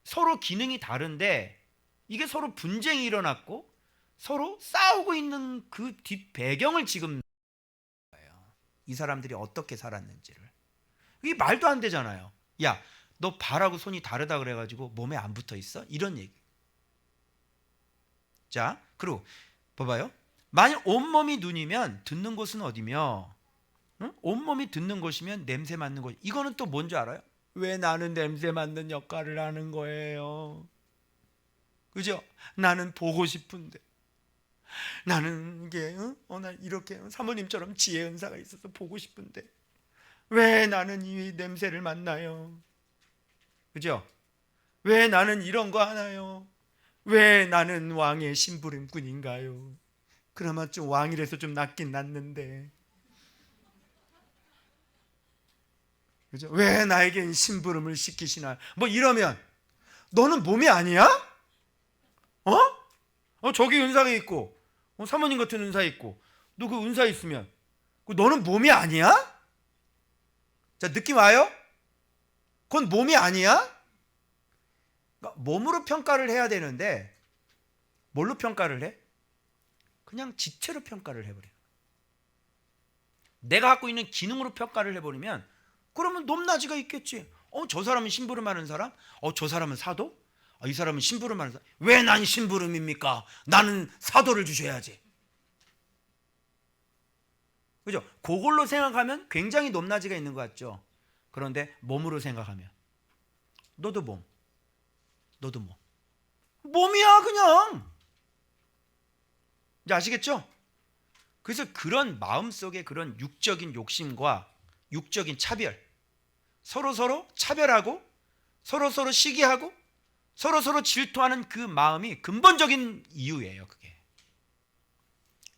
서로 기능이 다른데 이게 서로 분쟁이 일어났고 서로 싸우고 있는 그 뒷 배경을 지금 거예요. 이 사람들이 어떻게 살았는지를. 이게 말도 안 되잖아요. 야, 너 발하고 손이 다르다 그래가지고 몸에 안 붙어 있어? 이런 얘기. 자, 그리고 봐봐요. 만약 온몸이 눈이면 듣는 곳은 어디며, 온몸이 듣는 곳이면 냄새 맡는 곳. 이거는 또 뭔지 알아요? 왜 나는 냄새 맡는 역할을 하는 거예요? 그죠? 나는 보고 싶은데, 나는 이게 나 이렇게 사모님처럼 지혜 은사가 있어서 보고 싶은데 왜 나는 이 냄새를 맡나요? 그죠? 왜 나는 이런 거 하나요? 왜 나는 왕의 심부름꾼인가요? 그나마 좀 왕이라서 좀 낫긴 낫는데, 그죠? 왜 나에게 심부름을 시키시나? 뭐 이러면 너는 몸이 아니야? 저기 은사가 있고 사모님 같은 은사 있고 너 그 은사 있으면 너는 몸이 아니야? 자, 느낌 와요? 그건 몸이 아니야? 그러니까 몸으로 평가를 해야 되는데 뭘로 평가를 해? 그냥 지체로 평가를 해버려요. 내가 갖고 있는 기능으로 평가를 해버리면 그러면 높낮이가 있겠지. 저 사람은 심부름하는 사람? 저 사람은 사도? 이 사람은 심부름 하는 사람. 왜 난 심부름입니까? 나는 사도를 주셔야지. 그죠? 그걸로 생각하면 굉장히 높낮이가 있는 것 같죠. 그런데 몸으로 생각하면 너도 몸, 너도 몸. 몸이야 그냥. 이제 아시겠죠? 그래서 그런 마음속에 그런 육적인 욕심과 육적인 차별, 서로 차별하고 서로 시기하고 서로 질투하는 그 마음이 근본적인 이유예요. 그게.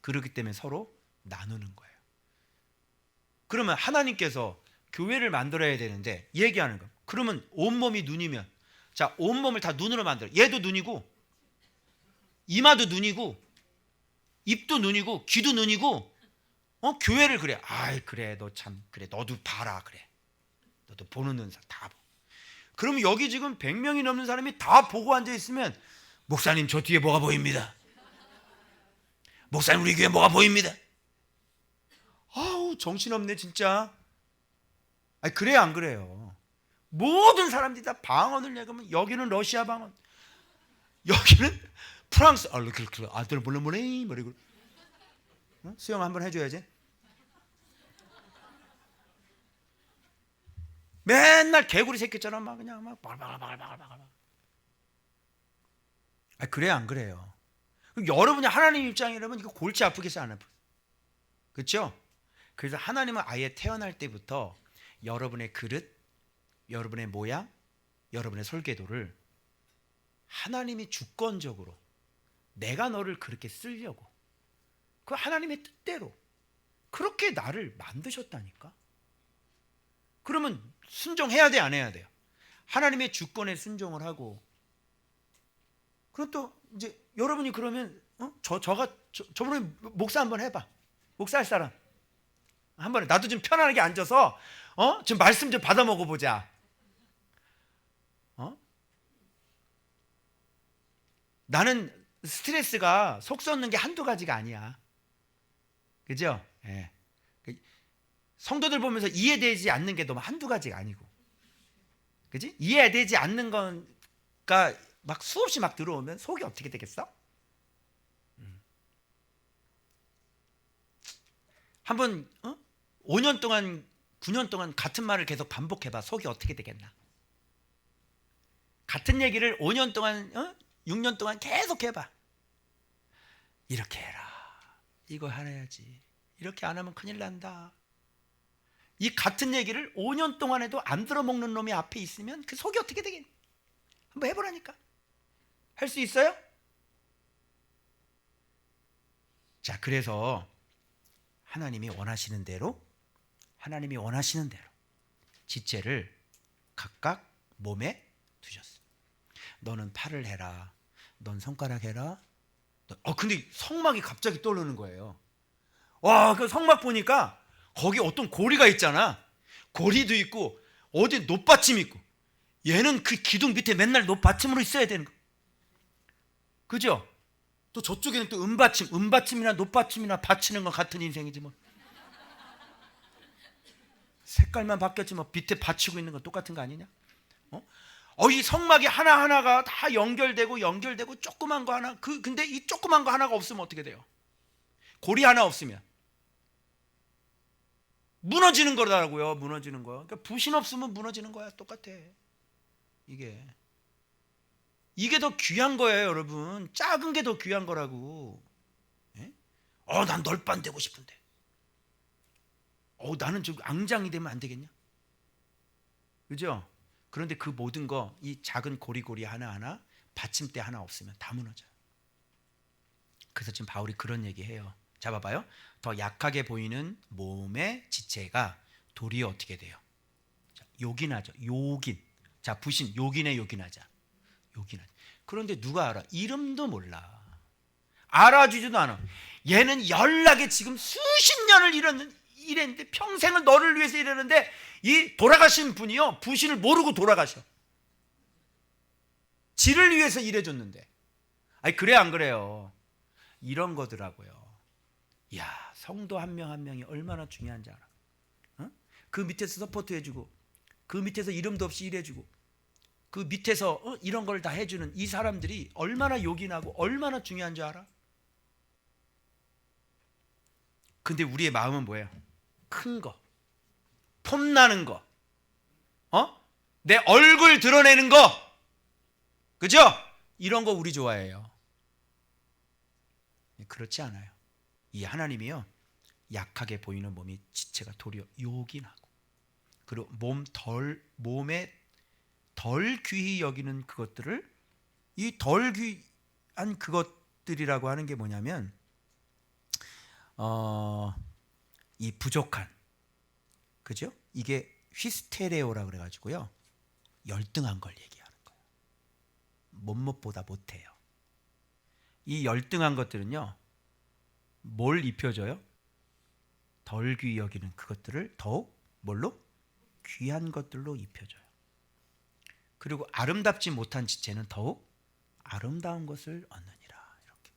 그렇기 때문에 서로 나누는 거예요. 그러면 하나님께서 교회를 만들어야 되는데 얘기하는 거. 그러면 온몸이 눈이면, 자, 온몸을 다 눈으로 만들어. 얘도 눈이고 이마도 눈이고 입도 눈이고 귀도 눈이고, 교회를 그래. 아이 그래 너 참 그래 너도 봐라 그래. 너도 보는 눈 다 봐. 그러면 여기 지금 100명이 넘는 사람이 다 보고 앉아 있으면, 목사님 저 뒤에 뭐가 보입니다. 목사님 우리 교회 뭐가 보입니다. 아우 정신없네 진짜. 아니 그래요 안 그래요? 모든 사람들이 다 방언을 얘기하면, 여기는 러시아 방언, 여기는 프랑스, 아들 몰래 뭐리고. 수영 한번 해줘야지. 맨날 개구리 새끼처럼 막 그냥 막 바글바글. 아 그래요 안 그래요? 여러분이 하나님 입장이라면 이거 골치 아프겠어요 안 아프겠어요? 그렇죠? 그래서 하나님은 아예 태어날 때부터 여러분의 그릇, 여러분의 모양, 여러분의 설계도를 하나님이 주권적으로 내가 너를 그렇게 쓰려고, 그 하나님의 뜻대로 그렇게 나를 만드셨다니까. 그러면 순종해야 돼 안 해야 돼요? 하나님의 주권에 순종을 하고. 그럼 또 이제 여러분이 그러면 저번에 목사 한번 해봐. 목사 할 사람 한번 해. 나도 좀 편안하게 앉아서 좀 말씀 좀 받아 먹어보자. 나는 스트레스가 속 썩는 게 한두 가지가 아니야. 그죠? 예. 성도들 보면서 이해되지 않는 게 너무 한두 가지가 아니고, 그지? 이해되지 않는 건가 막 수없이 막 들어오면 속이 어떻게 되겠어? 한번 5년 동안 9년 동안 같은 말을 계속 반복해봐. 속이 어떻게 되겠나? 같은 얘기를 5년 동안 6년 동안 계속 해봐. 이렇게 해라, 이거 해야지, 이렇게 안 하면 큰일 난다. 이 같은 얘기를 5년 동안 해도 안 들어먹는 놈이 앞에 있으면 그 속이 어떻게 되겠니? 한번 해보라니까. 할 수 있어요? 자, 그래서 하나님이 원하시는 대로 지체를 각각 몸에 두셨어. 너는 팔을 해라, 넌 손가락 해라. 근데 성막이 갑자기 떠오르는 거예요. 와, 그 성막 보니까 거기 어떤 고리가 있잖아. 고리도 있고 어디 높받침 있고, 얘는 그 기둥 밑에 맨날 높받침으로 있어야 되는 거. 그죠? 또 저쪽에는 또 은받침이나 높받침이나 받치는 건 같은 인생이지 뭐. 색깔만 바뀌었지 뭐 밑에 받치고 있는 건 똑같은 거 아니냐? 이 성막이 하나하나가 다 연결되고 조그만 거 하나, 근데 이 조그만 거 하나가 없으면 어떻게 돼요? 고리 하나 없으면 무너지는 거라고요. 무너지는 거. 그러니까 부신 없으면 무너지는 거야. 똑같아. 이게 더 귀한 거예요, 여러분. 작은 게 더 귀한 거라고. 예? 난 널빤 되고 싶은데. 나는 좀 앙장이 되면 안 되겠냐? 그죠? 그런데 그 모든 거, 이 작은 고리고리 하나하나, 받침대 하나 없으면 다 무너져요. 그래서 지금 바울이 그런 얘기해요. 자, 봐봐요. 더 약하게 보이는 몸의 지체가 도리어 어떻게 돼요? 자, 요긴하죠. 요긴. 자, 부신, 요긴하자. 그런데 누가 알아? 이름도 몰라. 알아주지도 않아. 얘는 연락에 지금 수십 년을 일했는데, 평생을 너를 위해서 일했는데, 이 돌아가신 분이요, 부신을 모르고 돌아가셔. 지를 위해서 일해줬는데. 아니 그래 안 그래요? 이런 거더라고요. 야, 성도 한 명 한 명이 얼마나 중요한지 알아? 그 밑에서 서포트 해주고, 그 밑에서 이름도 없이 일해주고, 그 밑에서 이런 걸 다 해주는 이 사람들이 얼마나 요긴하고 얼마나 중요한 줄 알아? 근데 우리의 마음은 뭐예요? 큰 거, 폼나는 거, 내 얼굴 드러내는 거, 그죠? 이런 거 우리 좋아해요. 그렇지 않아요. 이 하나님이요, 약하게 보이는 몸이 지체가 도리어 요긴하고, 그리고 몸에 덜 귀히 여기는 그것들을, 이 덜 귀한 그것들이라고 하는 게 뭐냐면 이 부족한, 그죠? 이게 휘스테레오라 그래가지고요, 열등한 걸 얘기하는 거예요. 못못보다 못해요. 이 열등한 것들은요, 뭘 입혀줘요? 덜 귀히 여기는 그것들을 더욱 뭘로? 귀한 것들로 입혀줘요. 그리고 아름답지 못한 지체는 더욱 아름다운 것을 얻느니라. 이렇게.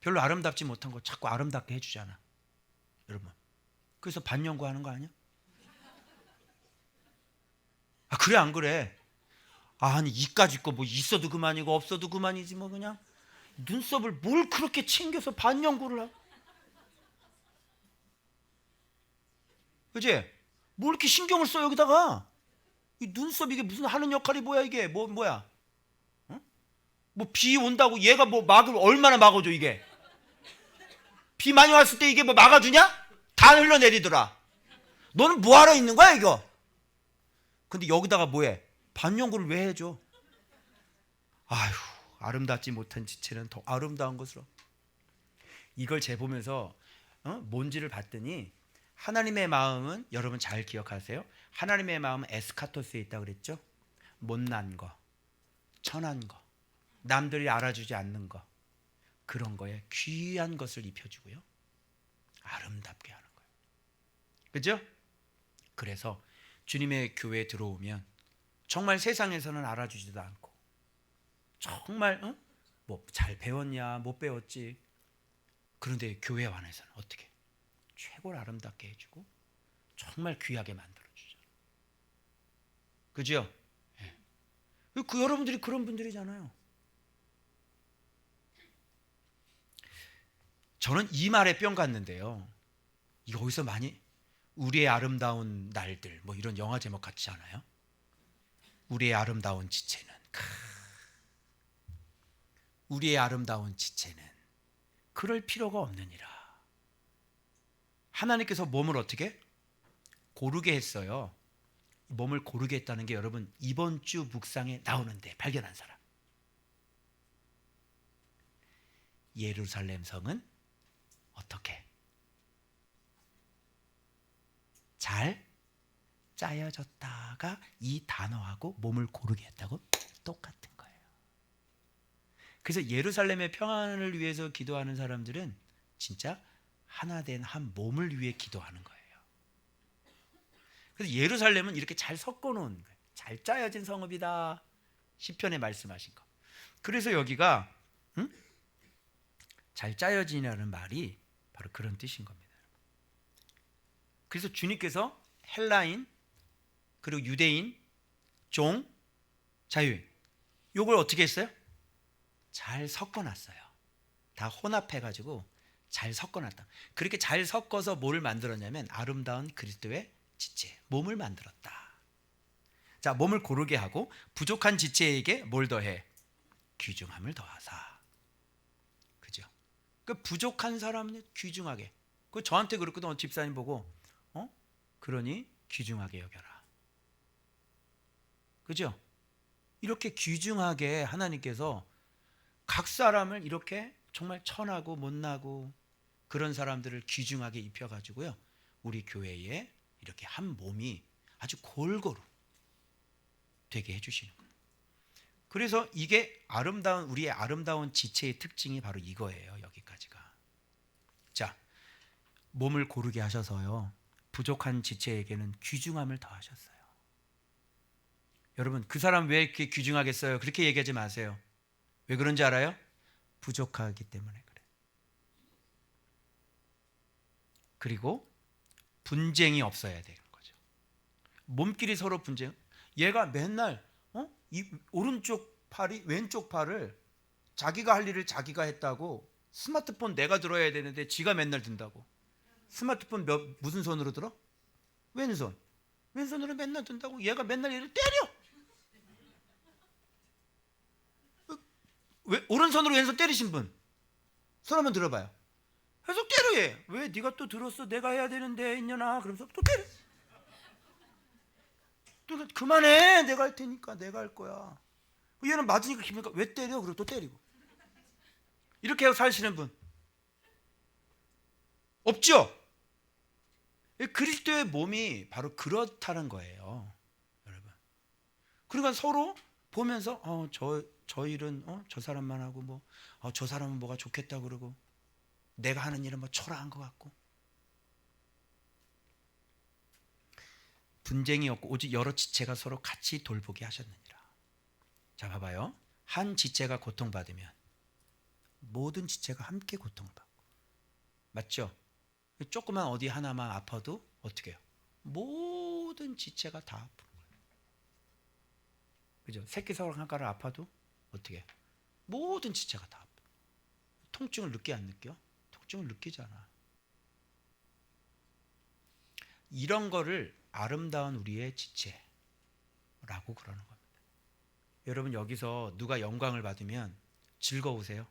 별로 아름답지 못한 거 자꾸 아름답게 해주잖아, 여러분. 그래서 반연구하는 거 아니야? 아, 그래 안 그래? 아니 이까짓 거 뭐 있어도 그만이고 없어도 그만이지, 뭐 그냥 눈썹을 뭘 그렇게 챙겨서 반연구를 하고, 그지? 뭘 이렇게 신경을 써 여기다가? 이 눈썹 이게 무슨 하는 역할이 뭐야 이게? 뭐야? 뭐 비 온다고 얘가 뭐 막을 얼마나 막아줘 이게? 비 많이 왔을 때 이게 뭐 막아주냐? 다 흘러내리더라. 너는 뭐하러 있는 거야 이거? 근데 여기다가 뭐해? 반연구를 왜 해줘? 아휴, 아름답지 못한 지체는 더 아름다운 것으로. 이걸 재보면서 뭔지를 봤더니, 하나님의 마음은, 여러분 잘 기억하세요, 하나님의 마음은 에스카토스에 있다고 그랬죠? 못난 거, 천한 거, 남들이 알아주지 않는 거, 그런 거에 귀한 것을 입혀주고요, 아름답게 하는 거예요. 그죠? 그래서 주님의 교회에 들어오면 정말 세상에서는 알아주지도 않고, 정말 뭐 잘 배웠냐 못 배웠지, 그런데 교회 안에서는 어떻게 최고로 아름답게 해주고 정말 귀하게 만들어주죠. 그죠? 예. 그 여러분들이 그런 분들이잖아요. 저는 이 말에 뿅 갔는데요, 여기서 많이 우리의 아름다운 날들, 뭐 이런 영화 제목 같지 않아요? 우리의 아름다운 지체는, 우리의 아름다운 지체는 그럴 필요가 없느니라. 하나님께서 몸을 어떻게 고르게 했어요. 몸을 고르게 했다는 게 여러분 이번 주 묵상에 나오는데 발견한 사람, 예루살렘 성은 어떻게 잘 짜여졌다가 이 단어하고 몸을 고르게 했다고 똑같은 거예요. 그래서 예루살렘의 평안을 위해서 기도하는 사람들은 진짜 하나 된 한 몸을 위해 기도하는 거예요. 그래서 예루살렘은 이렇게 잘 섞어놓은 거예요. 잘 짜여진 성읍이다, 시편에 말씀하신 거. 그래서 여기가 잘 짜여진이라는 말이 바로 그런 뜻인 겁니다. 그래서 주님께서 헬라인, 그리고 유대인, 종, 자유인, 요걸 어떻게 했어요? 잘 섞어놨어요. 다 혼합해가지고 잘 섞어놨다. 그렇게 잘 섞어서 뭘 만들었냐면 아름다운 그리스도의 지체, 몸을 만들었다. 자, 몸을 고르게 하고 부족한 지체에게 뭘 더해? 귀중함을 더하사. 그죠? 그 부족한 사람은 귀중하게. 그 저한테 그랬거든. 집사님 보고, 그러니 귀중하게 여겨라. 그죠? 이렇게 귀중하게 하나님께서 각 사람을 이렇게 정말 천하고 못나고 그런 사람들을 귀중하게 입혀가지고요, 우리 교회에 이렇게 한 몸이 아주 골고루 되게 해주시는 거예요. 그래서 이게 아름다운, 우리의 아름다운 지체의 특징이 바로 이거예요. 여기까지가. 자, 몸을 고르게 하셔서요, 부족한 지체에게는 귀중함을 더하셨어요. 여러분, 그 사람 왜 이렇게 귀중하겠어요? 그렇게 얘기하지 마세요. 왜 그런지 알아요? 부족하기 때문에 그래. 그리고 분쟁이 없어야 되는 거죠. 몸끼리 서로 분쟁. 얘가 맨날 이 오른쪽 팔이 왼쪽 팔을 자기가 할 일을 자기가 했다고 스마트폰 내가 들어야 되는데 지가 맨날 든다고. 스마트폰 무슨 손으로 들어? 왼손. 왼손으로 맨날 든다고 얘가 맨날 얘를 때려. 왜 오른손으로 왼손 때리신 분 손 한번 들어봐요. 계속 때려 얘. 왜 네가 또 들었어? 내가 해야 되는데 이년아. 그러면서 또 때려. 또 그만해. 내가 할 테니까. 내가 할 거야. 얘는 맞으니까 기분이니까 왜 때려? 그리고 또 때리고. 이렇게 하고 사시는 분 없죠? 그리스도의 몸이 바로 그렇다는 거예요, 여러분. 그러니까 서로 보면서 저 일은 저 사람만 하고 뭐 저 사람은 뭐가 좋겠다 그러고 내가 하는 일은 뭐 초라한 것 같고 분쟁이 없고 오직 여러 지체가 서로 같이 돌보게 하셨느니라. 자, 봐봐요. 한 지체가 고통받으면 모든 지체가 함께 고통받고, 맞죠? 조그만 어디 하나만 아파도 어떻게 해요? 모든 지체가 다 아픈 거예요. 그죠? 새끼손가락 한 가락 아파도 어떻게 해요? 모든 지체가 다 아파요. 통증을 느끼 안 느껴? 통증을 느끼잖아. 이런 거를 아름다운 우리의 지체라고 그러는 겁니다. 여러분, 여기서 누가 영광을 받으면 즐거우세요?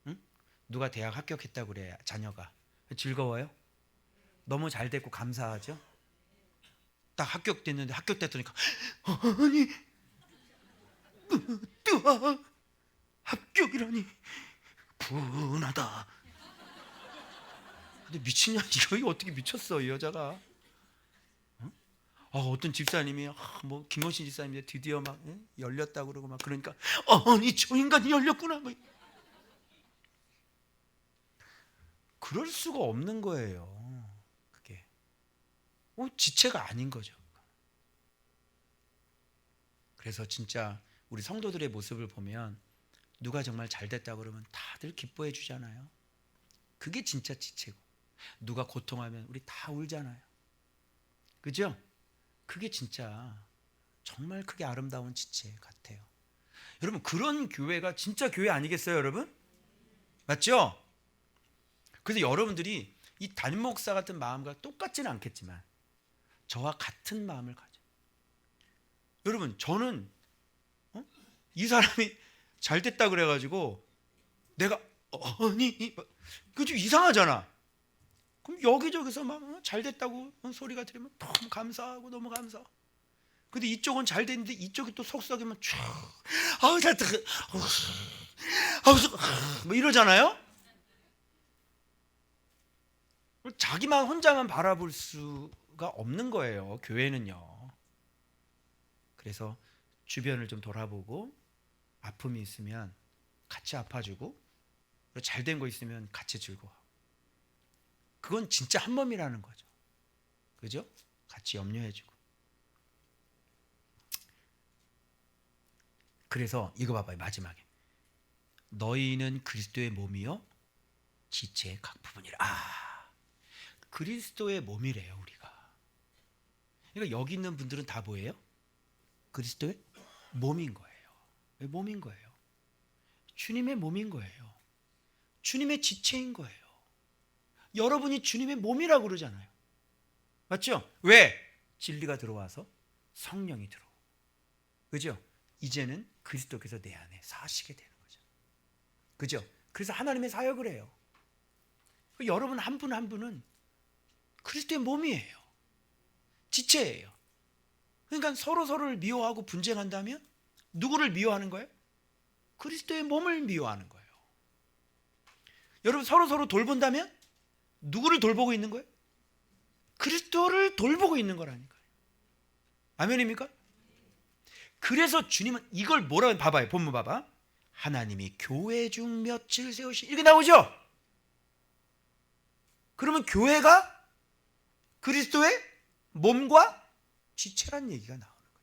응? 누가 대학 합격했다고 그래, 자녀가. 즐거워요? 너무 잘 됐고 감사하죠? 딱 합격됐는데 합격됐더니까 아니 합격이라니 분하다. 근데 미친년 이거 어떻게 미쳤어 이 여자가. 어떤 집사님이 뭐 김원신 집사님이 드디어 막 열렸다고 그러고 막 그러니까 아니 저 인간이 열렸구나 뭐. 그럴 수가 없는 거예요. 그게 지체가 아닌 거죠. 그래서 진짜 우리 성도들의 모습을 보면 누가 정말 잘 됐다 그러면 다들 기뻐해 주잖아요. 그게 진짜 지체고, 누가 고통하면 우리 다 울잖아요. 그죠? 그게 진짜 정말 크게 아름다운 지체 같아요. 여러분, 그런 교회가 진짜 교회 아니겠어요, 여러분? 맞죠? 그래서 여러분들이 이 담임 목사 같은 마음과 똑같지는 않겠지만 저와 같은 마음을 가져. 여러분, 저는 이 사람이 잘 됐다 그래가지고 내가 아니 그 좀 이상하잖아. 그럼 여기저기서 막 잘 됐다고 소리가 들으면 너무 감사하고 너무 감사. 근데 이쪽은 잘 됐는데 이쪽이 또 속썩이면 쫙 아우 잘 됐다 뭐 이러잖아요. 자기만 혼자만 바라볼 수가 없는 거예요, 교회는요. 그래서 주변을 좀 돌아보고 아픔이 있으면 같이 아파주고 잘된 거 있으면 같이 즐거워하고. 그건 진짜 한 몸이라는 거죠. 그죠? 같이 염려해주고. 그래서 이거 봐봐요, 마지막에. 너희는 그리스도의 몸이요 지체의 각 부분이라. 그리스도의 몸이래요, 우리가. 그러니까 여기 있는 분들은 다 뭐예요? 그리스도의 몸인 거예요. 몸인 거예요. 주님의 몸인 거예요. 주님의 지체인 거예요. 여러분이 주님의 몸이라고 그러잖아요. 맞죠? 왜? 진리가 들어와서 성령이 들어오고. 그죠? 이제는 그리스도께서 내 안에 사시게 되는 거죠. 그죠? 그래서 하나님의 사역을 해요. 여러분 한 분 한 분은 그리스도의 몸이에요. 지체예요. 그러니까 서로를 미워하고 분쟁한다면 누구를 미워하는 거예요? 그리스도의 몸을 미워하는 거예요. 여러분 서로 돌본다면 누구를 돌보고 있는 거예요? 그리스도를 돌보고 있는 거라니까요. 아멘입니까? 그래서 주님은 이걸 뭐라고, 봐봐요, 본문 봐봐. 하나님이 교회 중 묘칠 세우시, 이렇게 나오죠? 그러면 교회가 그리스도의 몸과 지체란 얘기가 나오는 거예요.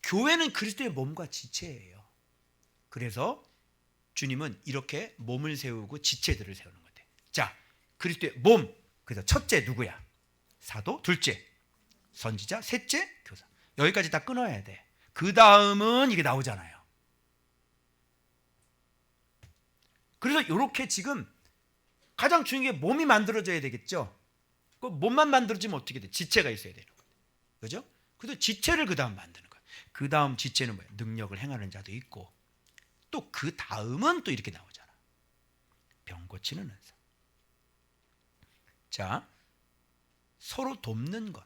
교회는 그리스도의 몸과 지체예요. 그래서 주님은 이렇게 몸을 세우고 지체들을 세우는 거예요. 자, 그리스도의 몸. 그래서 첫째 누구야? 사도, 둘째 선지자, 셋째 교사. 여기까지 다 끊어야 돼. 그 다음은 이게 나오잖아요. 그래서 이렇게 지금 가장 중요한 게 몸이 만들어져야 되겠죠. 그 몸만 만들어지면 어떻게 돼? 지체가 있어야 되는 거예요. 그죠? 그래서 지체를 그 다음 만드는 거예요. 그 다음 지체는 뭐예요? 능력을 행하는 자도 있고, 또 그 다음은 또 이렇게 나오잖아. 병 고치는 은사. 자, 서로 돕는 것.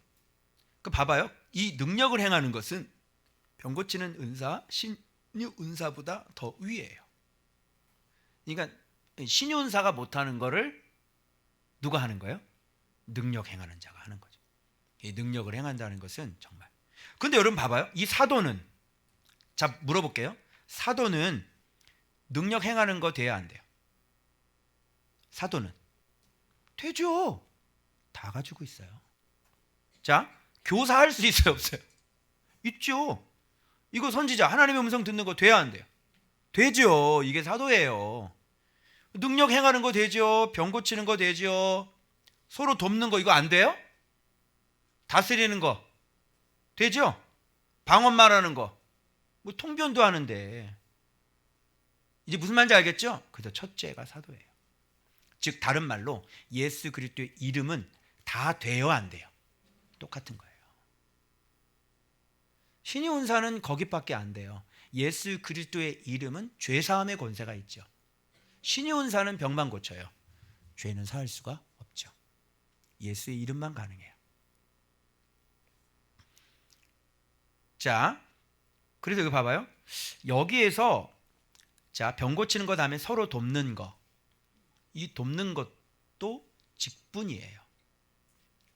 그 봐봐요. 이 능력을 행하는 것은 병 고치는 은사, 신유 은사보다 더 위에요. 그러니까 신유 은사가 못하는 거를 누가 하는 거예요? 능력 행하는 자가 하는 거죠. 이 능력을 행한다는 것은 정말. 근데 여러분 봐봐요. 이 사도는, 자 물어볼게요. 사도는 능력 행하는 거 돼야 안 돼요? 사도는 되죠. 다 가지고 있어요. 자, 교사할 수 있어요, 없어요? 있죠. 이거 선지자, 하나님의 음성 듣는 거 돼야 안 돼요? 되죠. 이게 사도예요. 능력 행하는 거 되죠. 병 고치는 거 되죠. 서로 돕는 거 이거 안 돼요? 다스리는 거 되죠? 방언 말하는 거, 뭐 통변도 하는데. 이제 무슨 말인지 알겠죠? 그래서 첫째가 사도예요. 즉 다른 말로 예수 그리스도의 이름은 다 돼요, 안 돼요? 똑같은 거예요. 신유 은사는 거기밖에 안 돼요. 예수 그리스도의 이름은 죄 사함의 권세가 있죠. 신유 은사는 병만 고쳐요. 죄는 사할 수가 없죠. 예수의 이름만 가능해요. 자, 그래서 여기 봐봐요. 여기에서 자, 병 고치는 것 다음에 서로 돕는 거. 이 돕는 것도 직분이에요.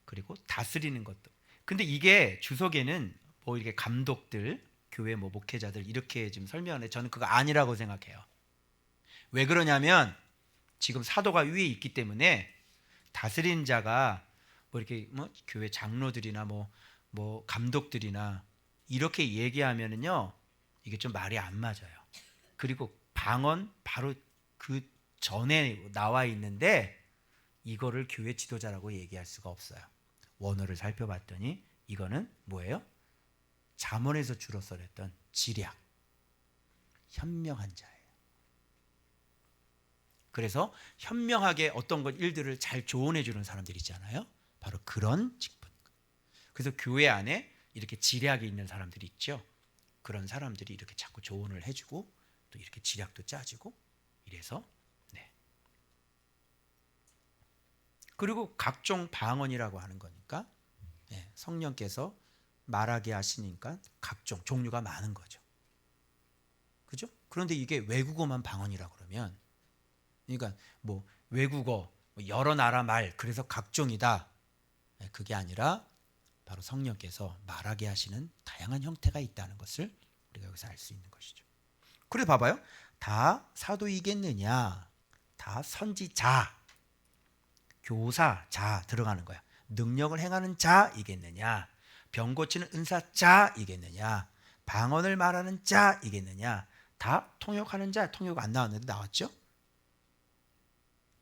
그리고 다스리는 것도. 근데 이게 주석에는 뭐 이렇게 감독들, 교회 뭐 목회자들 이렇게 지금 설명하는데 저는 그거 아니라고 생각해요. 왜 그러냐면 지금 사도가 위에 있기 때문에 다스리는 자가 뭐 이렇게 뭐 교회 장로들이나 뭐 감독들이나 이렇게 얘기하면은요 이게 좀 말이 안 맞아요. 그리고 방언 바로 그 전에 나와 있는데 이거를 교회 지도자라고 얘기할 수가 없어요. 원어를 살펴봤더니 이거는 뭐예요? 잠언에서 주로 써냈던 지략, 현명한 자예요. 그래서 현명하게 어떤 것 일들을 잘 조언해 주는 사람들 있잖아요. 바로 그런 직분. 그래서 교회 안에 이렇게 지략이 있는 사람들이 있죠. 그런 사람들이 이렇게 자꾸 조언을 해주고 또 이렇게 지략도 짜지고 이래서 네. 그리고 각종 방언이라고 하는 거니까 네, 성령께서 말하게 하시니까 각종 종류가 많은 거죠. 그죠? 그런데 이게 외국어만 방언이라고 그러면 그러니까 뭐 외국어 여러 나라 말 그래서 각종이다. 네, 그게 아니라 바로 성령께서 말하게 하시는 다양한 형태가 있다는 것을 우리가 여기서 알 수 있는 것이죠. 그래 봐봐요. 다 사도이겠느냐? 다 선지자, 교사, 자 들어가는 거야. 능력을 행하는 자이겠느냐? 병 고치는 은사자이겠느냐? 방언을 말하는 자이겠느냐? 다 통역하는 자, 통역 안 나왔는데 나왔죠?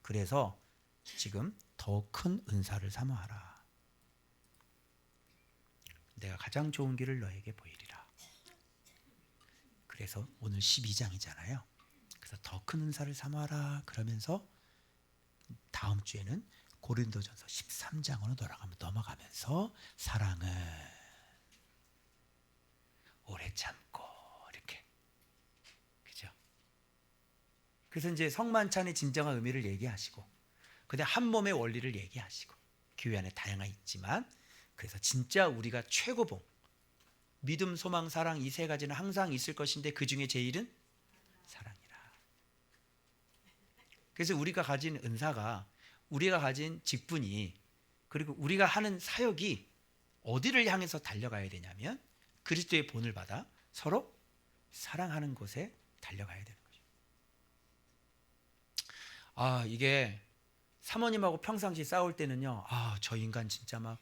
그래서 지금 더 큰 은사를 사모하라. 내가 가장 좋은 길을 너에게 보이리라. 그래서 오늘 12장이잖아요. 그래서 더 큰 은사를 사모하라 그러면서 다음 주에는 고린도전서 13장으로 넘어가면서 사랑은 오래 참고 이렇게 그죠? 그래서 이제 성만찬의 진정한 의미를 얘기하시고 그다음 한 몸의 원리를 얘기하시고 교회 안에 다양한 있지만 그래서 진짜 우리가 최고봉 믿음, 소망, 사랑 이 세 가지는 항상 있을 것인데 그 중에 제일은 사랑이라. 그래서 우리가 가진 은사가 우리가 가진 직분이 그리고 우리가 하는 사역이 어디를 향해서 달려가야 되냐면 그리스도의 본을 받아 서로 사랑하는 곳에 달려가야 되는 거죠. 아 이게 사모님하고 평상시 싸울 때는요. 아 저 인간 진짜 막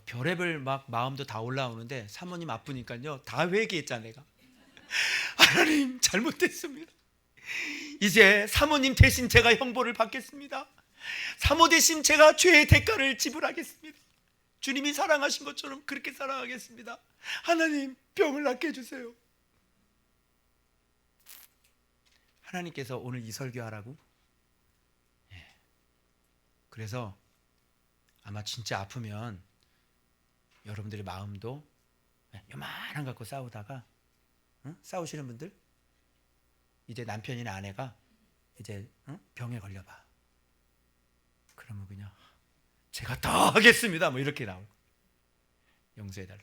별의별 막 마음도 다 올라오는데 사모님 아프니까요. 다 회개했잖아 내가. 하나님 잘못됐습니다. 이제 사모님 대신 제가 형벌을 받겠습니다. 사모 대신 제가 죄의 대가를 지불하겠습니다. 주님이 사랑하신 것처럼 그렇게 사랑하겠습니다. 하나님, 병을 낫게 해주세요. 하나님께서 오늘 이 설교하라고? 예. 그래서 아마 진짜 아프면 여러분들의 마음도 요만한 갖고 싸우다가, 싸우시는 분들 이제 남편이나 아내가 이제 병에 걸려봐. 그러면 그냥 제가 더 하겠습니다 뭐 이렇게 나오고, 용서해달라.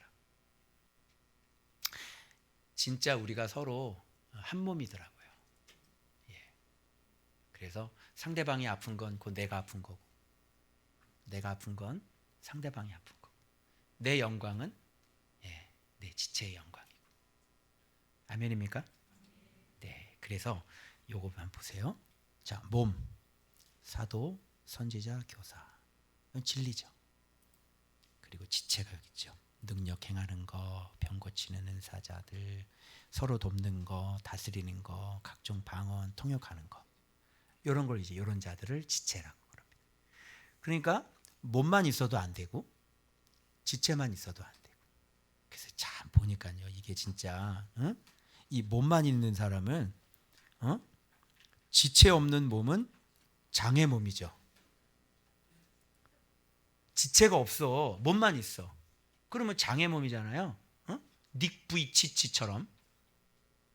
진짜 우리가 서로 한 몸이더라고요. 예. 그래서 상대방이 아픈 건 곧 내가 아픈 거고, 내가 아픈 건 상대방이 아픈 거고, 내 영광은 내 지체의 영광이고. 아멘입니까? 네. 그래서 요거만 보세요. 자, 몸, 사도, 선지자, 교사, 이건 진리죠. 그리고 지체가 여기 있죠. 능력 행하는 거, 병 고치는 은사자들, 서로 돕는 거, 다스리는 거, 각종 방언, 통역하는 거, 이런 걸 이제 이런 자들을 지체라고 그럽니다. 그러니까 몸만 있어도 안 되고 지체만 있어도 안 되고. 그래서 참 보니까요, 이게 진짜 이 몸만 있는 사람은 지체 없는 몸은 장애 몸이죠. 지체가 없어, 몸만 있어. 그러면 장애 몸이잖아요. 닉 부이치치처럼,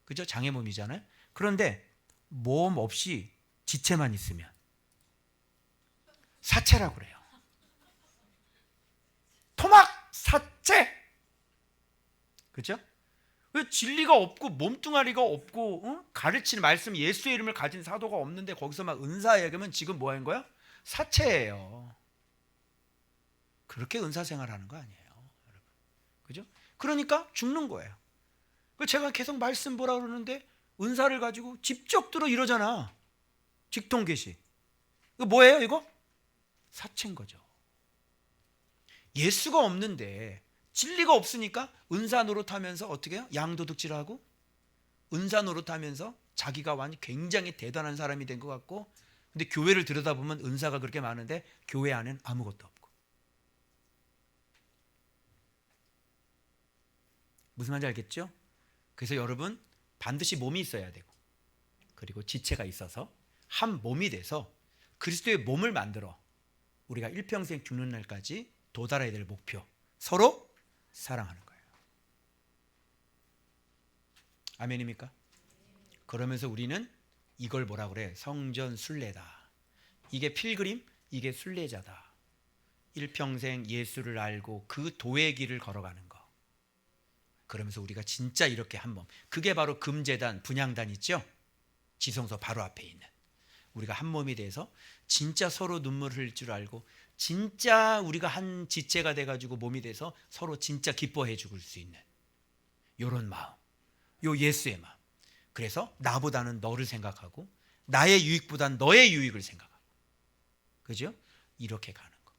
그죠? 장애 몸이잖아요. 그런데 몸 없이 지체만 있으면 사체라고 그래요. 토막 사체. 그죠? 왜 진리가 없고 몸뚱아리가 없고 가르치는 말씀 예수의 이름을 가진 사도가 없는데 거기서 막 은사 얘기하면 지금 뭐 하는 거야? 사체예요. 그렇게 은사 생활하는 거 아니에요, 여러분. 그죠? 그러니까 죽는 거예요. 제가 계속 말씀 보라 그러는데 은사를 가지고 직접들어 이러잖아. 직통계시. 이거 뭐예요, 이거? 사체인 거죠. 예수가 없는데, 진리가 없으니까 은사 노릇하면서 어떻게 해요? 양도둑질하고 은사 노릇하면서 자기가 굉장히 대단한 사람이 된 것 같고, 근데 교회를 들여다보면 은사가 그렇게 많은데 교회 안에는 아무것도 없고. 무슨 말인지 알겠죠? 그래서 여러분, 반드시 몸이 있어야 되고, 그리고 지체가 있어서 한 몸이 돼서 그리스도의 몸을 만들어 우리가 일평생 죽는 날까지 도달해야 될 목표, 서로 사랑하는 거예요. 아멘입니까? 그러면서 우리는 이걸 뭐라 그래? 성전 순례다. 이게 필그림, 이게 순례자다. 일평생 예수를 알고 그 도의 길을 걸어가는 거. 그러면서 우리가 진짜 이렇게 한 몸, 그게 바로 금제단, 분향단 있죠? 지성소 바로 앞에 있는, 우리가 한 몸이 돼서 진짜 서로 눈물 흘릴 줄 알고, 진짜 우리가 한 지체가 돼가지고 몸이 돼서 서로 진짜 기뻐해 줄 수 있는 요런 마음, 요 예수의 마음. 그래서 나보다는 너를 생각하고 나의 유익보다는 너의 유익을 생각하고, 그죠? 이렇게 가는 거.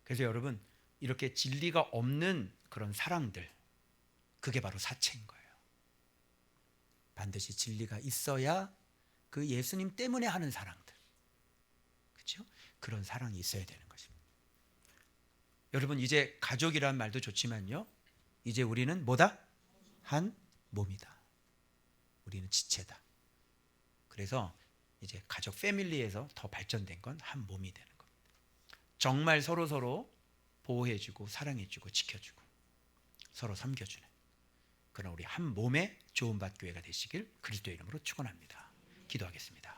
그래서 여러분, 이렇게 진리가 없는 그런 사랑들, 그게 바로 사체인 거예요. 반드시 진리가 있어야 그 예수님 때문에 하는 사랑들, 그렇죠? 그런 사랑이 있어야 되는 것입니다. 여러분, 이제 가족이란 말도 좋지만요, 이제 우리는 뭐다? 한 몸이다. 우리는 지체다. 그래서 이제 가족 패밀리에서 더 발전된 건 한 몸이 되는 겁니다. 정말 서로 보호해주고 사랑해주고 지켜주고 서로 섬겨주는 그런 우리 한 몸의 좋은 밭 교회가 되시길 그리스도의 이름으로 축원합니다. 기도하겠습니다.